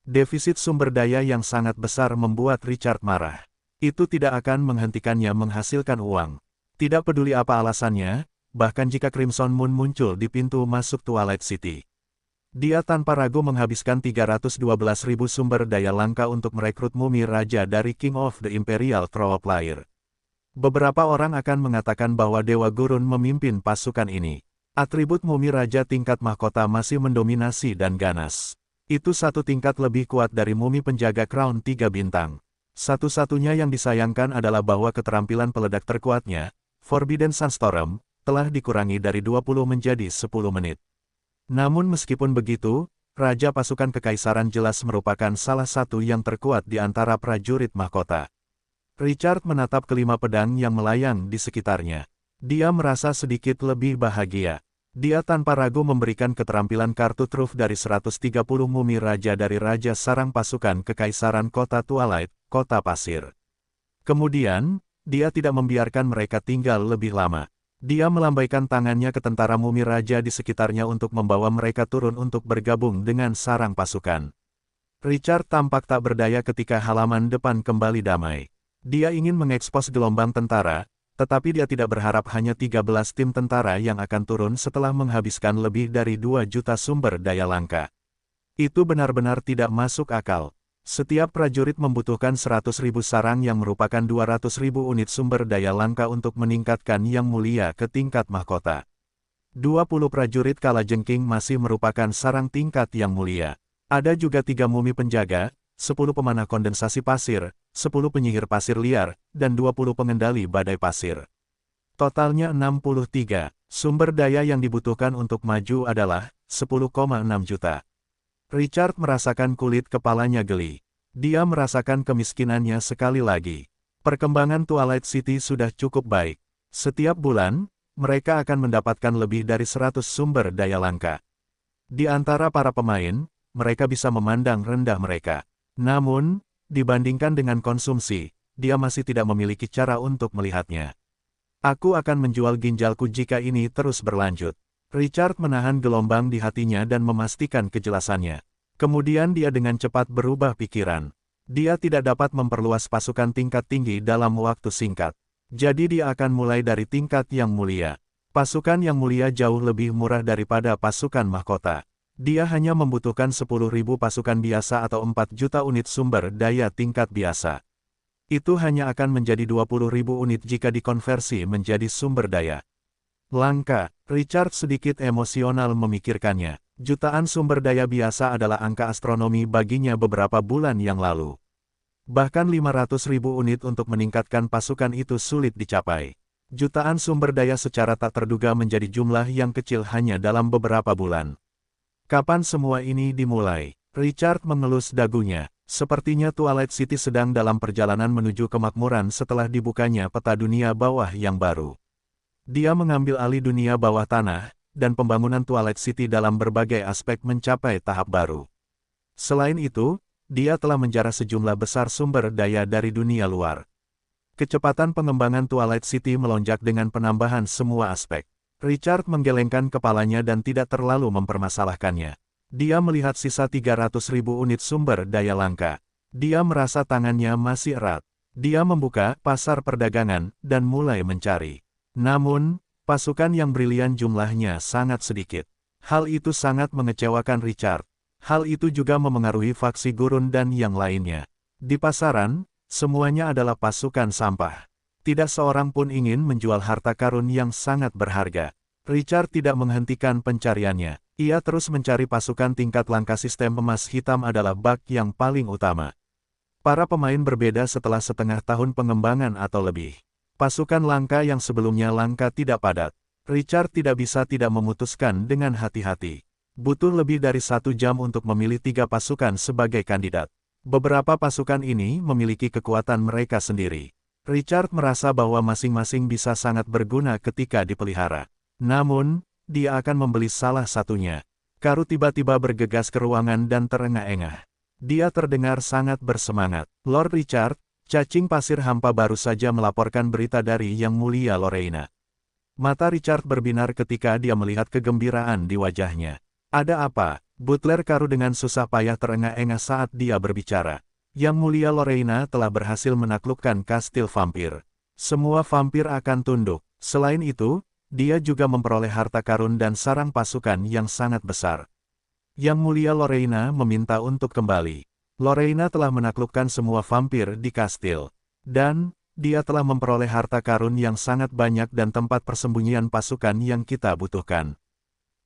A: Defisit sumber daya yang sangat besar membuat Richard marah. Itu tidak akan menghentikannya menghasilkan uang. Tidak peduli apa alasannya, bahkan jika Crimson Moon muncul di pintu masuk Twilight City. Dia tanpa ragu menghabiskan 312.000 sumber daya langka untuk merekrut mumi raja dari King of the Imperial Troop Lair. Beberapa orang akan mengatakan bahwa Dewa Gurun memimpin pasukan ini. Atribut mumi raja tingkat mahkota masih mendominasi dan ganas. Itu satu tingkat lebih kuat dari mumi penjaga Crown 3 bintang. Satu-satunya yang disayangkan adalah bahwa keterampilan peledak terkuatnya, Forbidden Sunstorm, telah dikurangi dari 20 menjadi 10 menit. Namun meskipun begitu, Raja Pasukan Kekaisaran jelas merupakan salah satu yang terkuat di antara prajurit mahkota. Richard menatap kelima pedang yang melayang di sekitarnya. Dia merasa sedikit lebih bahagia. Dia tanpa ragu memberikan keterampilan kartu truf dari 130 mumi raja dari Raja Sarang Pasukan Kekaisaran Kota Twilight, Kota Pasir. Kemudian, dia tidak membiarkan mereka tinggal lebih lama. Dia melambaikan tangannya ke tentara mumi raja di sekitarnya untuk membawa mereka turun untuk bergabung dengan sarang pasukan. Richard tampak tak berdaya ketika halaman depan kembali damai. Dia ingin mengekspos gelombang tentara, tetapi dia tidak berharap hanya 13 tim tentara yang akan turun setelah menghabiskan lebih dari 2 juta sumber daya langka. Itu benar-benar tidak masuk akal. Setiap prajurit membutuhkan 100.000 sarang yang merupakan 200.000 unit sumber daya langka untuk meningkatkan Yang Mulia ke tingkat mahkota. 20 prajurit kalajengking masih merupakan sarang tingkat Yang Mulia. Ada juga 3 mumi penjaga, 10 pemanah kondensasi pasir, 10 penyihir pasir liar, dan 20 pengendali badai pasir. Totalnya 63. Sumber daya yang dibutuhkan untuk maju adalah 10,6 juta. Richard merasakan kulit kepalanya geli. Dia merasakan kemiskinannya sekali lagi. Perkembangan Twilight City sudah cukup baik. Setiap bulan, mereka akan mendapatkan lebih dari 100 sumber daya langka. Di antara para pemain, mereka bisa memandang rendah mereka. Namun, dibandingkan dengan konsumsi, dia masih tidak memiliki cara untuk melihatnya. Aku akan menjual ginjalku jika ini terus berlanjut. Richard menahan gelombang di hatinya dan memastikan kejelasannya. Kemudian dia dengan cepat berubah pikiran. Dia tidak dapat memperluas pasukan tingkat tinggi dalam waktu singkat. Jadi dia akan mulai dari tingkat yang mulia. Pasukan yang mulia jauh lebih murah daripada pasukan mahkota. Dia hanya membutuhkan 10.000 pasukan biasa atau 4 juta unit sumber daya tingkat biasa. Itu hanya akan menjadi 20.000 unit jika dikonversi menjadi sumber daya langka. Richard sedikit emosional memikirkannya. Jutaan sumber daya biasa adalah angka astronomi baginya beberapa bulan yang lalu. Bahkan 500.000 unit untuk meningkatkan pasukan itu sulit dicapai. Jutaan sumber daya secara tak terduga menjadi jumlah yang kecil hanya dalam beberapa bulan. Kapan semua ini dimulai? Richard mengelus dagunya. Sepertinya Twilight City sedang dalam perjalanan menuju kemakmuran setelah dibukanya peta dunia bawah yang baru. Dia mengambil alih dunia bawah tanah, dan pembangunan Twilight City dalam berbagai aspek mencapai tahap baru. Selain itu, dia telah menjarah sejumlah besar sumber daya dari dunia luar. Kecepatan pengembangan Twilight City melonjak dengan penambahan semua aspek. Richard menggelengkan kepalanya dan tidak terlalu mempermasalahkannya. Dia melihat sisa 300.000 unit sumber daya langka. Dia merasa tangannya masih erat. Dia membuka pasar perdagangan dan mulai mencari. Namun, pasukan yang brilian jumlahnya sangat sedikit. Hal itu sangat mengecewakan Richard. Hal itu juga memengaruhi faksi gurun dan yang lainnya. Di pasaran, semuanya adalah pasukan sampah. Tidak seorang pun ingin menjual harta karun yang sangat berharga. Richard tidak menghentikan pencariannya. Ia terus mencari pasukan tingkat langka. Sistem emas hitam adalah bak yang paling utama. Para pemain berbeda setelah setengah tahun pengembangan atau lebih. Pasukan langka yang sebelumnya langka tidak padat. Richard tidak bisa tidak memutuskan dengan hati-hati. Butuh lebih dari 1 jam untuk memilih 3 pasukan sebagai kandidat. Beberapa pasukan ini memiliki kekuatan mereka sendiri. Richard merasa bahwa masing-masing bisa sangat berguna ketika dipelihara. Namun, dia akan membeli salah satunya. Karu tiba-tiba bergegas ke ruangan dan terengah-engah. Dia terdengar sangat bersemangat. Lord Richard, cacing pasir hampa baru saja melaporkan berita dari Yang Mulia Lorraine. Mata Richard berbinar ketika dia melihat kegembiraan di wajahnya. Ada apa? Butler Karu dengan susah payah terengah-engah saat dia berbicara. Yang Mulia Lorraine telah berhasil menaklukkan kastil vampir. Semua vampir akan tunduk. Selain itu, dia juga memperoleh harta karun dan sarang pasukan yang sangat besar. Yang Mulia Lorraine meminta untuk kembali. Lorraine telah menaklukkan semua vampir di kastil. Dan, dia telah memperoleh harta karun yang sangat banyak dan tempat persembunyian pasukan yang kita butuhkan.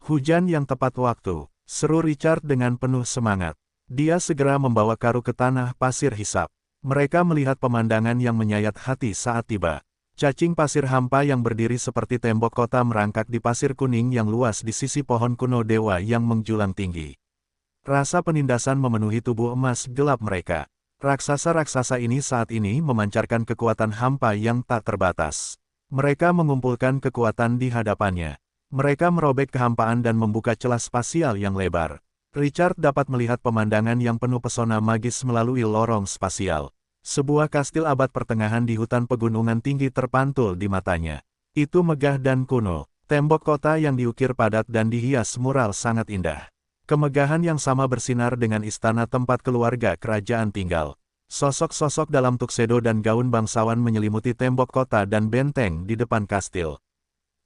A: Hujan yang tepat waktu, seru Richard dengan penuh semangat. Dia segera membawa Karu ke tanah pasir hisap. Mereka melihat pemandangan yang menyayat hati saat tiba. Cacing pasir hampa yang berdiri seperti tembok kota merangkak di pasir kuning yang luas di sisi pohon kuno dewa yang menjulang tinggi. Rasa penindasan memenuhi tubuh emas gelap mereka. Raksasa-raksasa ini saat ini memancarkan kekuatan hampa yang tak terbatas. Mereka mengumpulkan kekuatan di hadapannya. Mereka merobek kehampaan dan membuka celah spasial yang lebar. Richard dapat melihat pemandangan yang penuh pesona magis melalui lorong spasial. Sebuah kastil abad pertengahan di hutan pegunungan tinggi terpantul di matanya. Itu megah dan kuno. Tembok kota yang diukir padat dan dihias mural sangat indah. Kemegahan yang sama bersinar dengan istana tempat keluarga kerajaan tinggal. Sosok-sosok dalam tuxedo dan gaun bangsawan menyelimuti tembok kota dan benteng di depan kastil.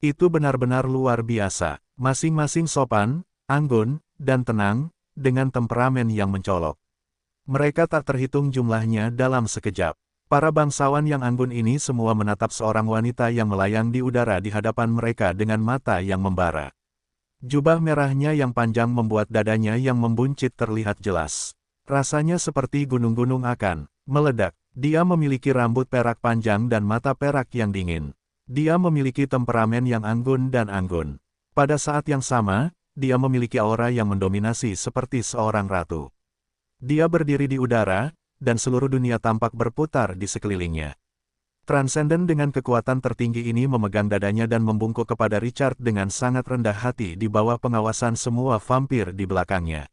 A: Itu benar-benar luar biasa. Masing-masing sopan, anggun, dan tenang, dengan temperamen yang mencolok. Mereka tak terhitung jumlahnya dalam sekejap. Para bangsawan yang anggun ini semua menatap seorang wanita yang melayang di udara di hadapan mereka dengan mata yang membara. Jubah merahnya yang panjang membuat dadanya yang membuncit terlihat jelas. Rasanya seperti gunung-gunung akan meledak. Dia memiliki rambut perak panjang dan mata perak yang dingin. Dia memiliki temperamen yang anggun dan anggun. Pada saat yang sama, dia memiliki aura yang mendominasi seperti seorang ratu. Dia berdiri di udara, dan seluruh dunia tampak berputar di sekelilingnya. Transcendent dengan kekuatan tertinggi ini memegang dadanya dan membungkuk kepada Richard dengan sangat rendah hati di bawah pengawasan semua vampir di belakangnya.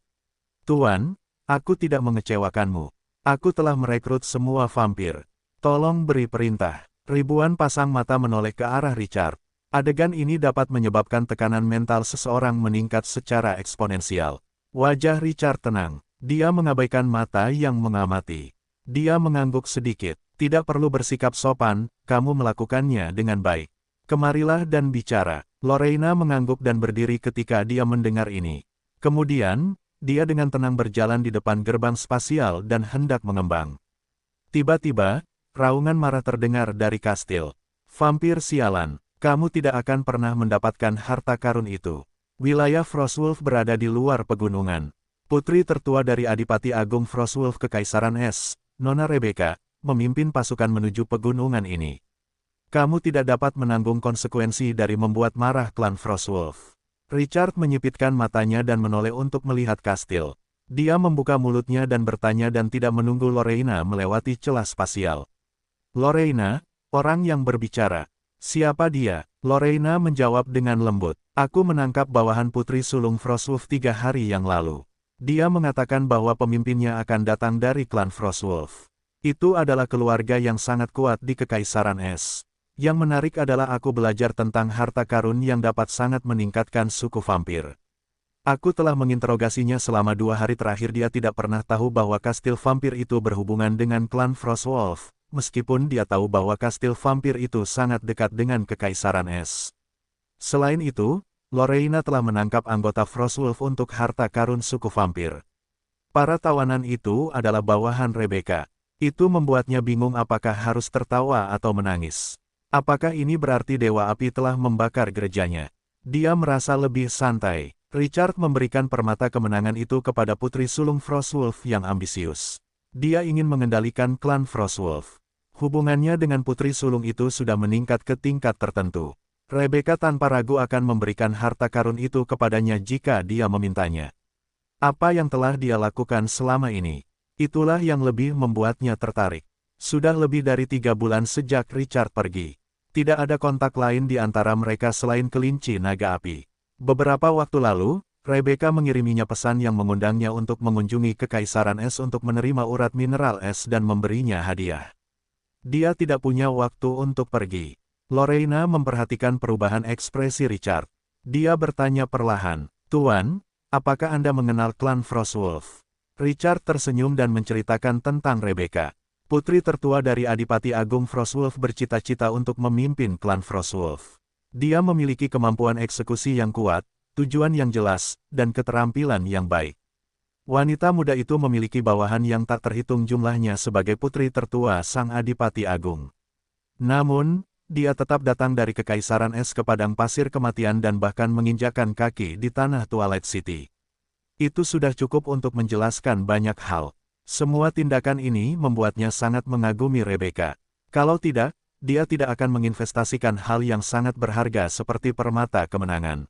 A: Tuan, aku tidak mengecewakanmu. Aku telah merekrut semua vampir. Tolong beri perintah. Ribuan pasang mata menoleh ke arah Richard. Adegan ini dapat menyebabkan tekanan mental seseorang meningkat secara eksponensial. Wajah Richard tenang. Dia mengabaikan mata yang mengamati. Dia mengangguk sedikit. Tidak perlu bersikap sopan, kamu melakukannya dengan baik. Kemarilah dan bicara. Lorena mengangguk dan berdiri ketika dia mendengar ini. Kemudian, dia dengan tenang berjalan di depan gerbang spasial dan hendak mengembang. Tiba-tiba, raungan marah terdengar dari kastil. Vampir sialan, kamu tidak akan pernah mendapatkan harta karun itu. Wilayah Frostwolf berada di luar pegunungan. Putri tertua dari Adipati Agung Frostwolf Kekaisaran Es, Nona Rebecca, memimpin pasukan menuju pegunungan ini. Kamu tidak dapat menanggung konsekuensi dari membuat marah klan Frostwolf. Richard menyipitkan matanya dan menoleh untuk melihat kastil. Dia membuka mulutnya dan bertanya dan tidak menunggu Lorena melewati celah spasial. Lorena, orang yang berbicara. Siapa dia? Lorena menjawab dengan lembut. Aku menangkap bawahan Putri Sulung Frostwolf 3 hari yang lalu. Dia mengatakan bahwa pemimpinnya akan datang dari klan Frostwolf. Itu adalah keluarga yang sangat kuat di Kekaisaran Es. Yang menarik adalah aku belajar tentang harta karun yang dapat sangat meningkatkan suku vampir. Aku telah menginterogasinya selama 2 hari terakhir. Dia tidak pernah tahu bahwa kastil vampir itu berhubungan dengan klan Frostwolf, meskipun dia tahu bahwa kastil vampir itu sangat dekat dengan Kekaisaran Es. Selain itu, Lorena telah menangkap anggota Frostwolf untuk harta karun suku vampir. Para tawanan itu adalah bawahan Rebecca. Itu membuatnya bingung apakah harus tertawa atau menangis. Apakah ini berarti Dewa Api telah membakar gerejanya? Dia merasa lebih santai. Richard memberikan permata kemenangan itu kepada Putri Sulung Frostwolf yang ambisius. Dia ingin mengendalikan klan Frostwolf. Hubungannya dengan Putri Sulung itu sudah meningkat ke tingkat tertentu. Rebecca tanpa ragu akan memberikan harta karun itu kepadanya jika dia memintanya. Apa yang telah dia lakukan selama ini? Itulah yang lebih membuatnya tertarik. Sudah lebih dari 3 bulan sejak Richard pergi. Tidak ada kontak lain di antara mereka selain kelinci naga api. Beberapa waktu lalu, Rebecca mengiriminya pesan yang mengundangnya untuk mengunjungi Kekaisaran Es untuk menerima urat mineral es dan memberinya hadiah. Dia tidak punya waktu untuk pergi. Lorena memperhatikan perubahan ekspresi Richard. Dia bertanya perlahan, "Tuan, apakah Anda mengenal klan Frostwolf?" Richard tersenyum dan menceritakan tentang Rebecca. Putri tertua dari Adipati Agung Frostwolf bercita-cita untuk memimpin klan Frostwolf. Dia memiliki kemampuan eksekusi yang kuat, tujuan yang jelas, dan keterampilan yang baik. Wanita muda itu memiliki bawahan yang tak terhitung jumlahnya sebagai putri tertua Sang Adipati Agung. Namun, dia tetap datang dari Kekaisaran Es ke padang pasir kematian dan bahkan menginjakkan kaki di tanah Twilight City. Itu sudah cukup untuk menjelaskan banyak hal. Semua tindakan ini membuatnya sangat mengagumi Rebecca. Kalau tidak, dia tidak akan menginvestasikan hal yang sangat berharga seperti permata kemenangan.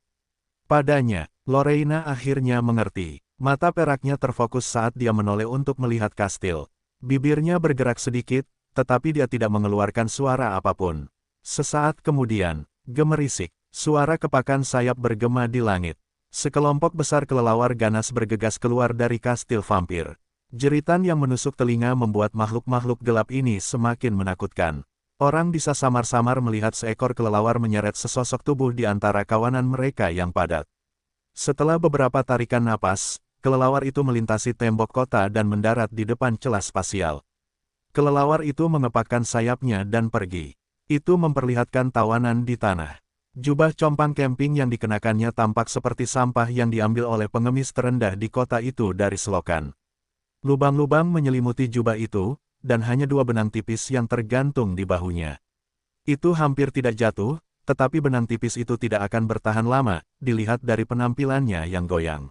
A: Padanya, Lorena akhirnya mengerti. Mata peraknya terfokus saat dia menoleh untuk melihat kastil. Bibirnya bergerak sedikit, tetapi dia tidak mengeluarkan suara apapun. Sesaat kemudian, gemerisik, suara kepakan sayap bergema di langit. Sekelompok besar kelelawar ganas bergegas keluar dari kastil vampir. Jeritan yang menusuk telinga membuat makhluk-makhluk gelap ini semakin menakutkan. Orang bisa samar-samar melihat seekor kelelawar menyeret sesosok tubuh di antara kawanan mereka yang padat. Setelah beberapa tarikan napas, kelelawar itu melintasi tembok kota dan mendarat di depan celah spasial. Kelelawar itu mengepakkan sayapnya dan pergi. Itu memperlihatkan tawanan di tanah. Jubah compang camping yang dikenakannya tampak seperti sampah yang diambil oleh pengemis terendah di kota itu dari selokan. Lubang-lubang menyelimuti jubah itu, dan hanya 2 benang tipis yang tergantung di bahunya. Itu hampir tidak jatuh, tetapi benang tipis itu tidak akan bertahan lama, dilihat dari penampilannya yang goyang.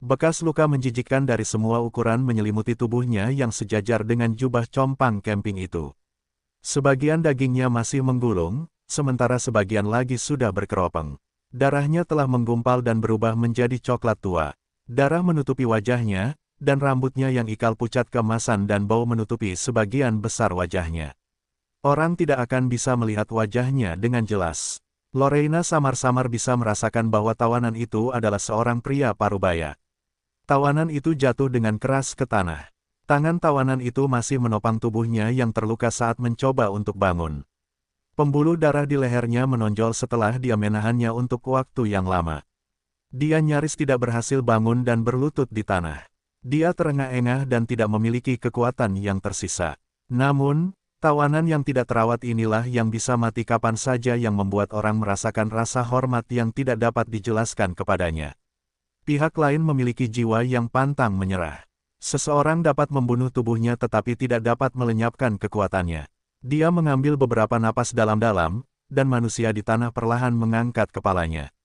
A: Bekas luka menjijikkan dari semua ukuran menyelimuti tubuhnya yang sejajar dengan jubah compang camping itu. Sebagian dagingnya masih menggulung, sementara sebagian lagi sudah berkeropeng. Darahnya telah menggumpal dan berubah menjadi coklat tua. Darah menutupi wajahnya, dan rambutnya yang ikal pucat keemasan dan bau menutupi sebagian besar wajahnya. Orang tidak akan bisa melihat wajahnya dengan jelas. Lorena samar-samar bisa merasakan bahwa tawanan itu adalah seorang pria parubaya. Tawanan itu jatuh dengan keras ke tanah. Tangan tawanan itu masih menopang tubuhnya yang terluka saat mencoba untuk bangun. Pembuluh darah di lehernya menonjol setelah dia menahannya untuk waktu yang lama. Dia nyaris tidak berhasil bangun dan berlutut di tanah. Dia terengah-engah dan tidak memiliki kekuatan yang tersisa. Namun, tawanan yang tidak terawat inilah yang bisa mati kapan saja yang membuat orang merasakan rasa hormat yang tidak dapat dijelaskan kepadanya. Pihak lain memiliki jiwa yang pantang menyerah. Seseorang dapat membunuh tubuhnya tetapi tidak dapat melenyapkan kekuatannya. Dia mengambil beberapa napas dalam-dalam, dan manusia di tanah perlahan mengangkat kepalanya.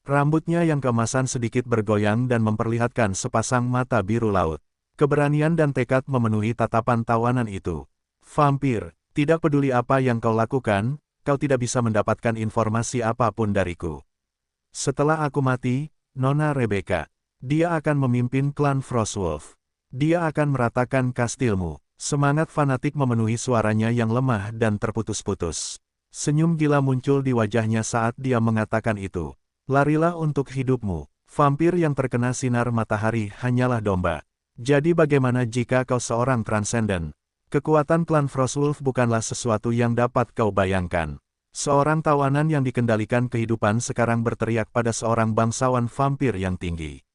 A: Rambutnya yang keemasan sedikit bergoyang dan memperlihatkan sepasang mata biru laut. Keberanian dan tekad memenuhi tatapan tawanan itu. Vampir, tidak peduli apa yang kau lakukan, kau tidak bisa mendapatkan informasi apapun dariku. Setelah aku mati, Nona Rebecca, dia akan memimpin klan Frostwolf. Dia akan meratakan kastilmu. Semangat fanatik memenuhi suaranya yang lemah dan terputus-putus. Senyum gila muncul di wajahnya saat dia mengatakan itu. Larilah untuk hidupmu. Vampir yang terkena sinar matahari hanyalah domba. Jadi bagaimana jika kau seorang transenden? Kekuatan klan Frostwolf bukanlah sesuatu yang dapat kau bayangkan. Seorang tawanan yang dikendalikan kehidupan sekarang berteriak pada seorang bangsawan vampir yang tinggi.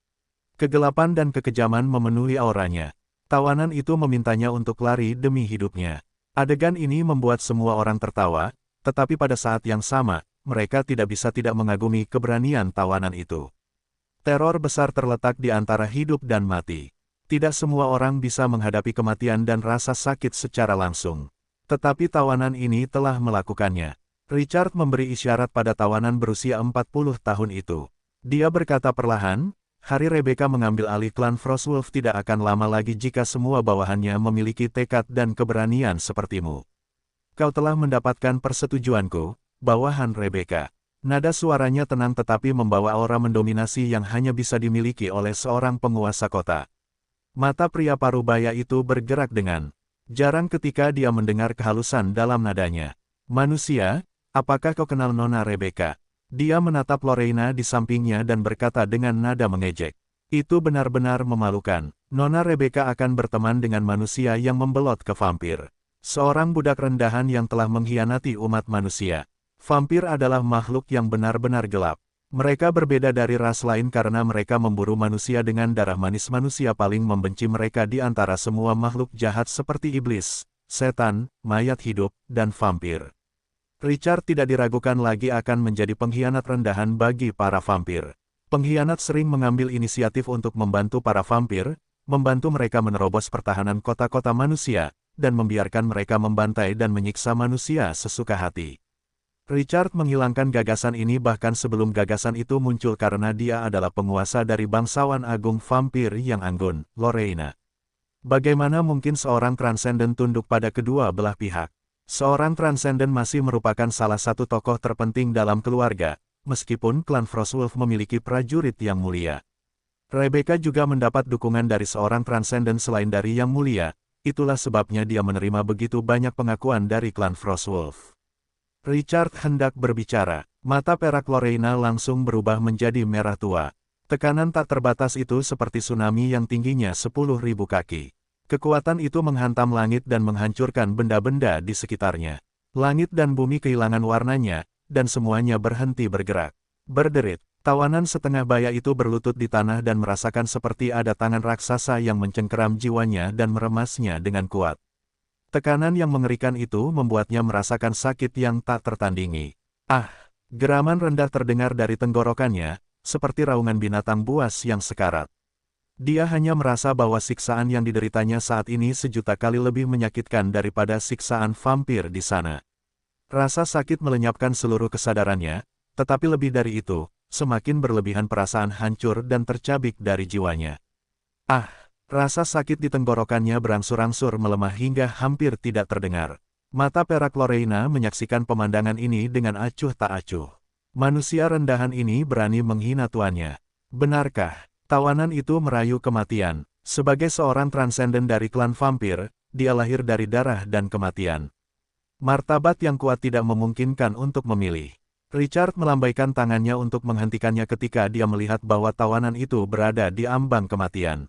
A: Kegelapan dan kekejaman memenuhi auranya. Tawanan itu memintanya untuk lari demi hidupnya. Adegan ini membuat semua orang tertawa, tetapi pada saat yang sama, mereka tidak bisa tidak mengagumi keberanian tawanan itu. Teror besar terletak di antara hidup dan mati. Tidak semua orang bisa menghadapi kematian dan rasa sakit secara langsung. Tetapi tawanan ini telah melakukannya. Richard memberi isyarat pada tawanan berusia 40 tahun itu. Dia berkata perlahan, hari Rebecca mengambil alih klan Frostwolf tidak akan lama lagi jika semua bawahannya memiliki tekad dan keberanian sepertimu. Kau telah mendapatkan persetujuanku, bawahan Rebecca. Nada suaranya tenang tetapi membawa aura mendominasi yang hanya bisa dimiliki oleh seorang penguasa kota. Mata pria parubaya itu bergerak dengan jarang ketika dia mendengar kehalusan dalam nadanya. Manusia, apakah kau kenal Nona Rebecca? Dia menatap Lorena di sampingnya dan berkata dengan nada mengejek. Itu benar-benar memalukan. Nona Rebecca akan berteman dengan manusia yang membelot ke vampir. Seorang budak rendahan yang telah mengkhianati umat manusia. Vampir adalah makhluk yang benar-benar gelap. Mereka berbeda dari ras lain karena mereka memburu manusia dengan darah manis. Manusia paling membenci mereka di antara semua makhluk jahat seperti iblis, setan, mayat hidup, dan vampir. Richard tidak diragukan lagi akan menjadi pengkhianat rendahan bagi para vampir. Pengkhianat sering mengambil inisiatif untuk membantu para vampir, membantu mereka menerobos pertahanan kota-kota manusia, dan membiarkan mereka membantai dan menyiksa manusia sesuka hati. Richard menghilangkan gagasan ini bahkan sebelum gagasan itu muncul karena dia adalah penguasa dari bangsawan agung vampir yang anggun, Lorena. Bagaimana mungkin seorang transenden tunduk pada kedua belah pihak? Seorang transenden masih merupakan salah satu tokoh terpenting dalam keluarga, meskipun klan Frostwolf memiliki prajurit yang mulia. Rebecca juga mendapat dukungan dari seorang transenden selain dari yang mulia, itulah sebabnya dia menerima begitu banyak pengakuan dari klan Frostwolf. Richard hendak berbicara, mata perak Lorena langsung berubah menjadi merah tua. Tekanan tak terbatas itu seperti tsunami yang tingginya 10.000 kaki. Kekuatan itu menghantam langit dan menghancurkan benda-benda di sekitarnya. Langit dan bumi kehilangan warnanya, dan semuanya berhenti bergerak. Berderit, tawanan setengah baya itu berlutut di tanah dan merasakan seperti ada tangan raksasa yang mencengkeram jiwanya dan meremasnya dengan kuat. Tekanan yang mengerikan itu membuatnya merasakan sakit yang tak tertandingi. Ah! Geraman rendah terdengar dari tenggorokannya, seperti raungan binatang buas yang sekarat. Dia hanya merasa bahwa siksaan yang dideritanya saat ini sejuta kali lebih menyakitkan daripada siksaan vampir di sana. Rasa sakit melenyapkan seluruh kesadarannya, tetapi lebih dari itu, semakin berlebihan perasaan hancur dan tercabik dari jiwanya. Ah! Rasa sakit di tenggorokannya berangsur-angsur melemah hingga hampir tidak terdengar. Mata perak Lorena menyaksikan pemandangan ini dengan acuh tak acuh. Manusia rendahan ini berani menghina tuannya. Benarkah? Tawanan itu merayu kematian. Sebagai seorang transenden dari klan vampir, dia lahir dari darah dan kematian. Martabat yang kuat tidak memungkinkan untuk memilih. Richard melambaikan tangannya untuk menghentikannya ketika dia melihat bahwa tawanan itu berada di ambang kematian.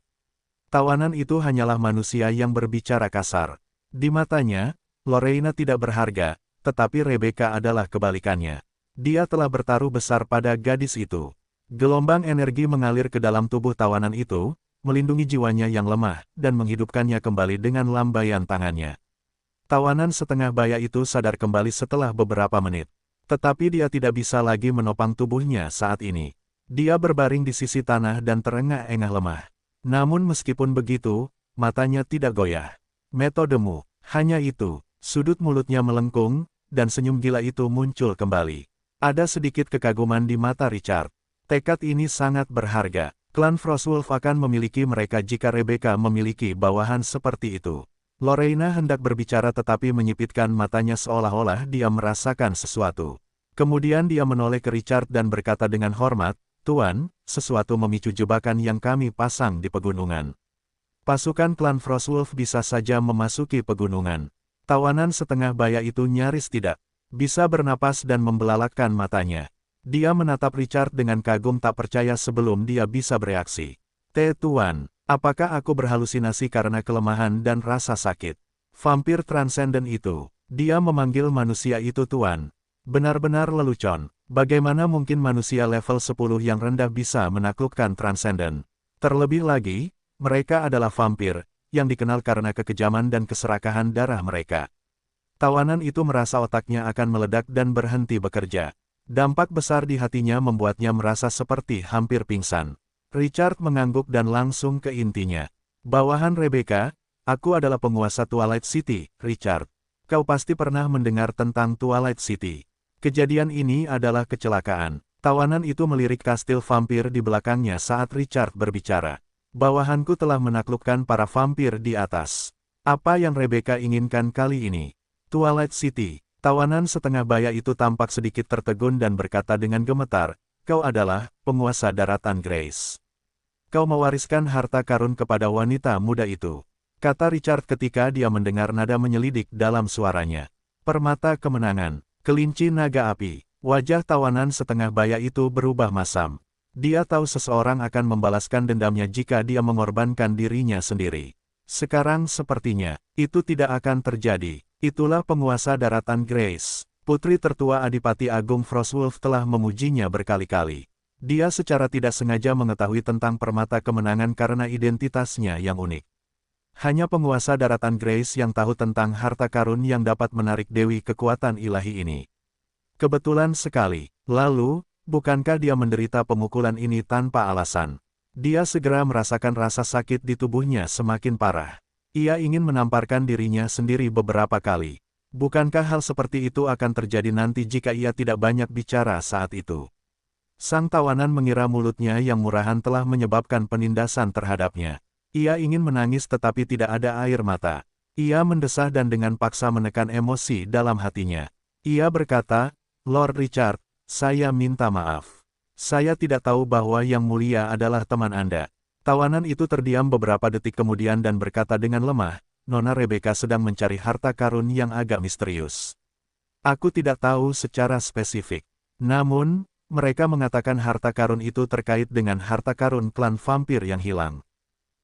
A: Tawanan itu hanyalah manusia yang berbicara kasar. Di matanya, Lorraine tidak berharga, tetapi Rebecca adalah kebalikannya. Dia telah bertaruh besar pada gadis itu. Gelombang energi mengalir ke dalam tubuh tawanan itu, melindungi jiwanya yang lemah, dan menghidupkannya kembali dengan lambaian tangannya. Tawanan setengah baya itu sadar kembali setelah beberapa menit. Tetapi dia tidak bisa lagi menopang tubuhnya saat ini. Dia berbaring di sisi tanah dan terengah-engah lemah. Namun meskipun begitu, matanya tidak goyah. Metodemu, hanya itu. Sudut mulutnya melengkung, dan senyum gila itu muncul kembali. Ada sedikit kekaguman di mata Richard. Tekad ini sangat berharga. Klan Frostwolf akan memiliki mereka jika Rebecca memiliki bawahan seperti itu. Lorraine hendak berbicara tetapi menyipitkan matanya seolah-olah dia merasakan sesuatu. Kemudian dia menoleh ke Richard dan berkata dengan hormat, "Tuan, sesuatu memicu jebakan yang kami pasang di pegunungan." Pasukan klan Frostwolf bisa saja memasuki pegunungan. Tawanan setengah baya itu nyaris tidak bisa bernapas dan membelalakkan matanya. Dia menatap Richard dengan kagum tak percaya sebelum dia bisa bereaksi. Tuan. Apakah aku berhalusinasi karena kelemahan dan rasa sakit? Vampir transenden itu. Dia memanggil manusia itu Tuan. Benar-benar lelucon. Bagaimana mungkin manusia level 10 yang rendah bisa menaklukkan transenden? Terlebih lagi, mereka adalah vampir, yang dikenal karena kekejaman dan keserakahan darah mereka. Tawanan itu merasa otaknya akan meledak dan berhenti bekerja. Dampak besar di hatinya membuatnya merasa seperti hampir pingsan. Richard mengangguk dan langsung ke intinya. "Bawahan Rebecca, aku adalah penguasa Twilight City, Richard. Kau pasti pernah mendengar tentang Twilight City. Kejadian ini adalah kecelakaan." Tawanan itu melirik kastil vampir di belakangnya saat Richard berbicara. "Bawahanku telah menaklukkan para vampir di atas. Apa yang Rebecca inginkan kali ini? Twilight City." Tawanan setengah baya itu tampak sedikit tertegun dan berkata dengan gemetar, "Kau adalah penguasa daratan Grace. Kau mewariskan harta karun kepada wanita muda itu," kata Richard ketika dia mendengar nada menyelidik dalam suaranya. "Permata kemenangan, kelinci naga api." Wajah tawanan setengah baya itu berubah masam. Dia tahu seseorang akan membalaskan dendamnya jika dia mengorbankan dirinya sendiri. Sekarang sepertinya, itu tidak akan terjadi. Itulah penguasa daratan Grace. Putri tertua Adipati Agung Frostwolf telah memujinya berkali-kali. Dia secara tidak sengaja mengetahui tentang permata kemenangan karena identitasnya yang unik. Hanya penguasa daratan Grace yang tahu tentang harta karun yang dapat menarik dewi kekuatan ilahi ini. Kebetulan sekali. Lalu, bukankah dia menderita pemukulan ini tanpa alasan? Dia segera merasakan rasa sakit di tubuhnya semakin parah. Ia ingin menamparkan dirinya sendiri beberapa kali. Bukankah hal seperti itu akan terjadi nanti jika ia tidak banyak bicara saat itu? Sang tawanan mengira mulutnya yang murahan telah menyebabkan penindasan terhadapnya. Ia ingin menangis tetapi tidak ada air mata. Ia mendesah dan dengan paksa menekan emosi dalam hatinya. Ia berkata, "Lord Richard, saya minta maaf. Saya tidak tahu bahwa Yang Mulia adalah teman Anda." Tawanan itu terdiam beberapa detik kemudian dan berkata dengan lemah, "Nona Rebecca sedang mencari harta karun yang agak misterius. Aku tidak tahu secara spesifik. Namun, mereka mengatakan harta karun itu terkait dengan harta karun klan vampir yang hilang.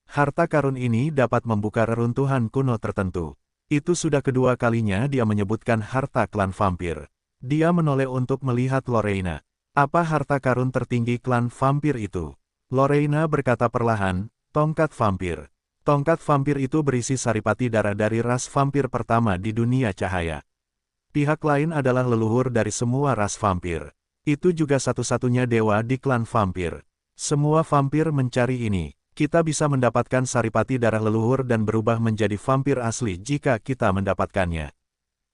A: Harta karun ini dapat membuka reruntuhan kuno tertentu." Itu sudah kedua kalinya dia menyebutkan harta klan vampir. Dia menoleh untuk melihat Lorraine. "Apa harta karun tertinggi klan vampir itu?" Lorraine berkata perlahan, "Tongkat vampir." Tongkat vampir itu berisi saripati darah dari ras vampir pertama di dunia cahaya. Pihak lain adalah leluhur dari semua ras vampir. Itu juga satu-satunya dewa di klan vampir. Semua vampir mencari ini. Kita bisa mendapatkan saripati darah leluhur dan berubah menjadi vampir asli jika kita mendapatkannya.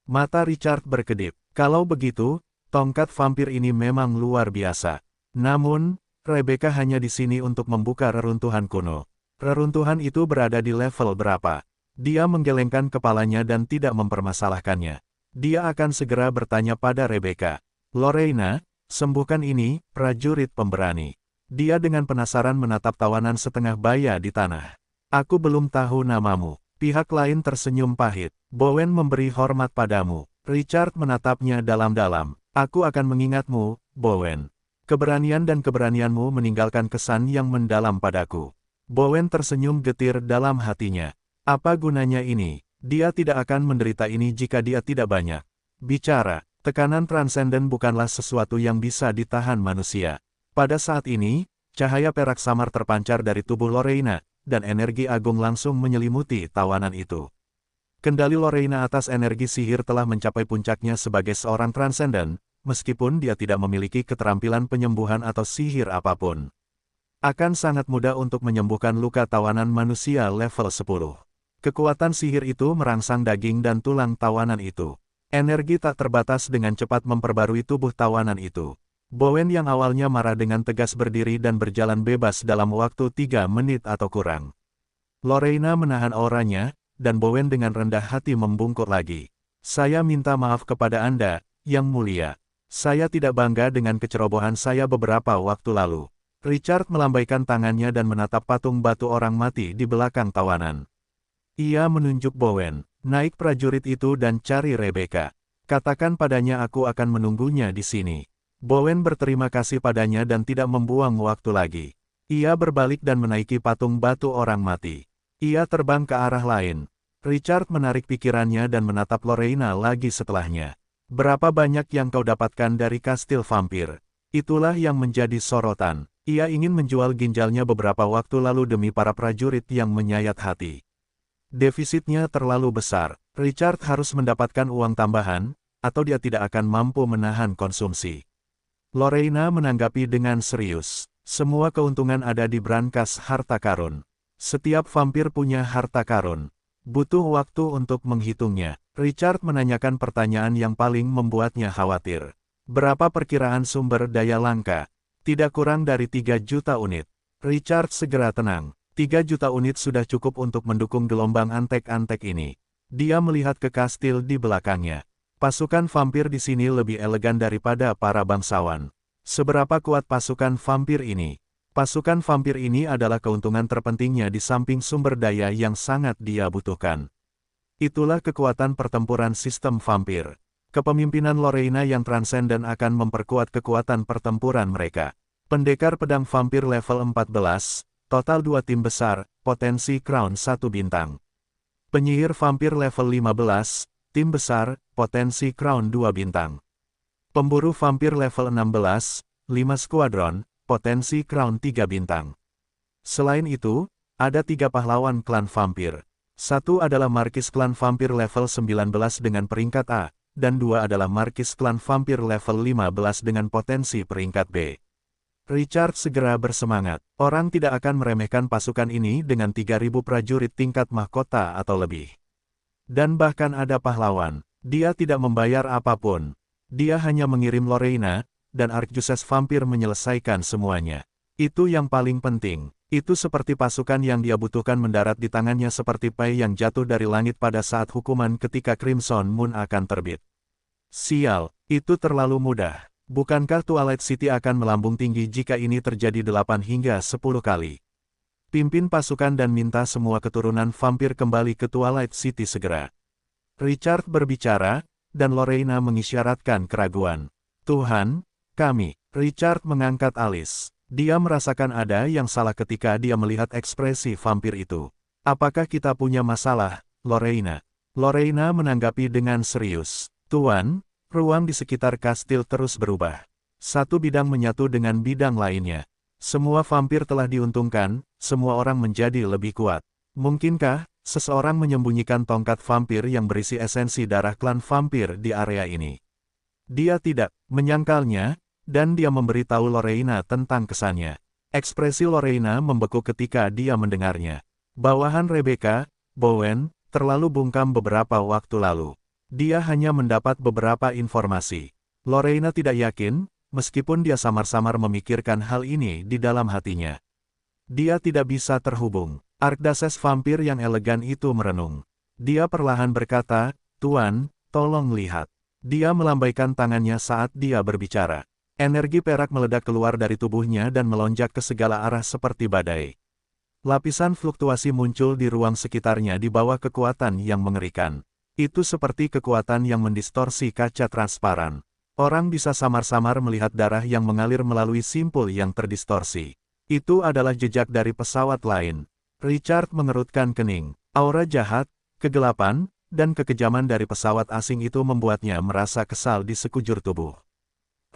A: Mata Richard berkedip. Kalau begitu, tongkat vampir ini memang luar biasa. Namun, Rebecca hanya di sini untuk membuka reruntuhan kuno. Reruntuhan itu berada di level berapa? Dia menggelengkan kepalanya dan tidak mempermasalahkannya. Dia akan segera bertanya pada Rebecca. "Lorraine, sembuhkan ini, prajurit pemberani." Dia dengan penasaran menatap tawanan setengah baya di tanah. "Aku belum tahu namamu." Pihak lain tersenyum pahit. "Bowen memberi hormat padamu, Richard menatapnya dalam-dalam. Aku akan mengingatmu, Bowen. Keberanian dan keberanianmu meninggalkan kesan yang mendalam padaku. Bowen tersenyum getir dalam hatinya. Apa gunanya ini? Dia tidak akan menderita ini jika dia tidak banyak bicara. Tekanan transenden bukanlah sesuatu yang bisa ditahan manusia. Pada saat ini, cahaya perak samar terpancar dari tubuh Lorena, dan energi agung langsung menyelimuti tawanan itu. Kendali Lorena atas energi sihir telah mencapai puncaknya sebagai seorang transenden, meskipun dia tidak memiliki keterampilan penyembuhan atau sihir apapun. Akan sangat mudah untuk menyembuhkan luka tawanan manusia level 10. Kekuatan sihir itu merangsang daging dan tulang tawanan itu. Energi tak terbatas dengan cepat memperbarui tubuh tawanan itu. Bowen yang awalnya marah dengan tegas berdiri dan berjalan bebas dalam waktu 3 menit atau kurang. Lorena menahan auranya, dan Bowen dengan rendah hati membungkuk lagi. Saya minta maaf kepada Anda, Yang Mulia. Saya tidak bangga dengan kecerobohan saya beberapa waktu lalu. Richard melambaikan tangannya dan menatap patung batu orang mati di belakang tawanan. Ia menunjuk Bowen, naik prajurit itu dan cari Rebecca. Katakan padanya aku akan menunggunya di sini. Bowen berterima kasih padanya dan tidak membuang waktu lagi. Ia berbalik dan menaiki patung batu orang mati. Ia terbang ke arah lain. Richard menarik pikirannya dan menatap Lorena lagi setelahnya. Berapa banyak yang kau dapatkan dari kastil vampir? Itulah yang menjadi sorotan. Ia ingin menjual ginjalnya beberapa waktu lalu demi para prajurit yang menyayat hati. Defisitnya terlalu besar. Richard harus mendapatkan uang tambahan, atau dia tidak akan mampu menahan konsumsi. Lorena menanggapi dengan serius. Semua keuntungan ada di brankas harta karun. Setiap vampir punya harta karun. Butuh waktu untuk menghitungnya. Richard menanyakan pertanyaan yang paling membuatnya khawatir. Berapa perkiraan sumber daya langka? Tidak kurang dari 3 juta unit. Richard segera tenang. 3 juta unit sudah cukup untuk mendukung gelombang antek-antek ini. Dia melihat ke kastil di belakangnya. Pasukan vampir di sini lebih elegan daripada para bangsawan. Seberapa kuat pasukan vampir ini? Pasukan vampir ini adalah keuntungan terpentingnya di samping sumber daya yang sangat dia butuhkan. Itulah kekuatan pertempuran sistem vampir. Kepemimpinan Lorena yang transenden akan memperkuat kekuatan pertempuran mereka. Pendekar pedang vampir level 14, total 2 tim besar, potensi crown 1 bintang. Penyihir vampir level 15, tim besar, potensi crown 2 bintang. Pemburu vampir level 16, 5 skuadron, potensi crown 3 bintang. Selain itu, ada 3 pahlawan klan vampir. Satu adalah Markis klan vampir level 19 dengan peringkat A, dan 2 adalah Markis klan vampir level 15 dengan potensi peringkat B. Richard segera bersemangat. Orang tidak akan meremehkan pasukan ini dengan 3.000 prajurit tingkat mahkota atau lebih. Dan bahkan ada pahlawan. Dia tidak membayar apapun. Dia hanya mengirim Lorena, dan Archduchess vampir menyelesaikan semuanya. Itu yang paling penting. Itu seperti pasukan yang dia butuhkan mendarat di tangannya seperti pai yang jatuh dari langit pada saat hukuman ketika Crimson Moon akan terbit. Sial, itu terlalu mudah. Bukankah Twilight City akan melambung tinggi jika ini terjadi 8 hingga 10 kali? Pimpin pasukan dan minta semua keturunan vampir kembali ke Twilight City segera. Richard berbicara, dan Lorena mengisyaratkan keraguan. Tuhan, Richard mengangkat alis. Dia merasakan ada yang salah ketika dia melihat ekspresi vampir itu. Apakah kita punya masalah, Lorena? Lorena menanggapi dengan serius. Tuan, ruang di sekitar kastil terus berubah. Satu bidang menyatu dengan bidang lainnya. Semua vampir telah diuntungkan, semua orang menjadi lebih kuat. Mungkinkah seseorang menyembunyikan tongkat vampir yang berisi esensi darah klan vampir di area ini? Dia tidak menyangkalnya, dan dia memberitahu Lorena tentang kesannya. Ekspresi Lorena membeku ketika dia mendengarnya. Bawahan Rebecca, Bowen, terlalu bungkam beberapa waktu lalu. Dia hanya mendapat beberapa informasi. Lorena tidak yakin, meskipun dia samar-samar memikirkan hal ini di dalam hatinya. Dia tidak bisa terhubung. Archduchess vampir yang elegan itu merenung. Dia perlahan berkata, Tuan, tolong lihat. Dia melambaikan tangannya saat dia berbicara. Energi perak meledak keluar dari tubuhnya dan melonjak ke segala arah seperti badai. Lapisan fluktuasi muncul di ruang sekitarnya di bawah kekuatan yang mengerikan. Itu seperti kekuatan yang mendistorsi kaca transparan. Orang bisa samar-samar melihat darah yang mengalir melalui simpul yang terdistorsi. Itu adalah jejak dari pesawat lain. Richard mengerutkan kening. Aura jahat, kegelapan, dan kekejaman dari pesawat asing itu membuatnya merasa kesal di sekujur tubuh.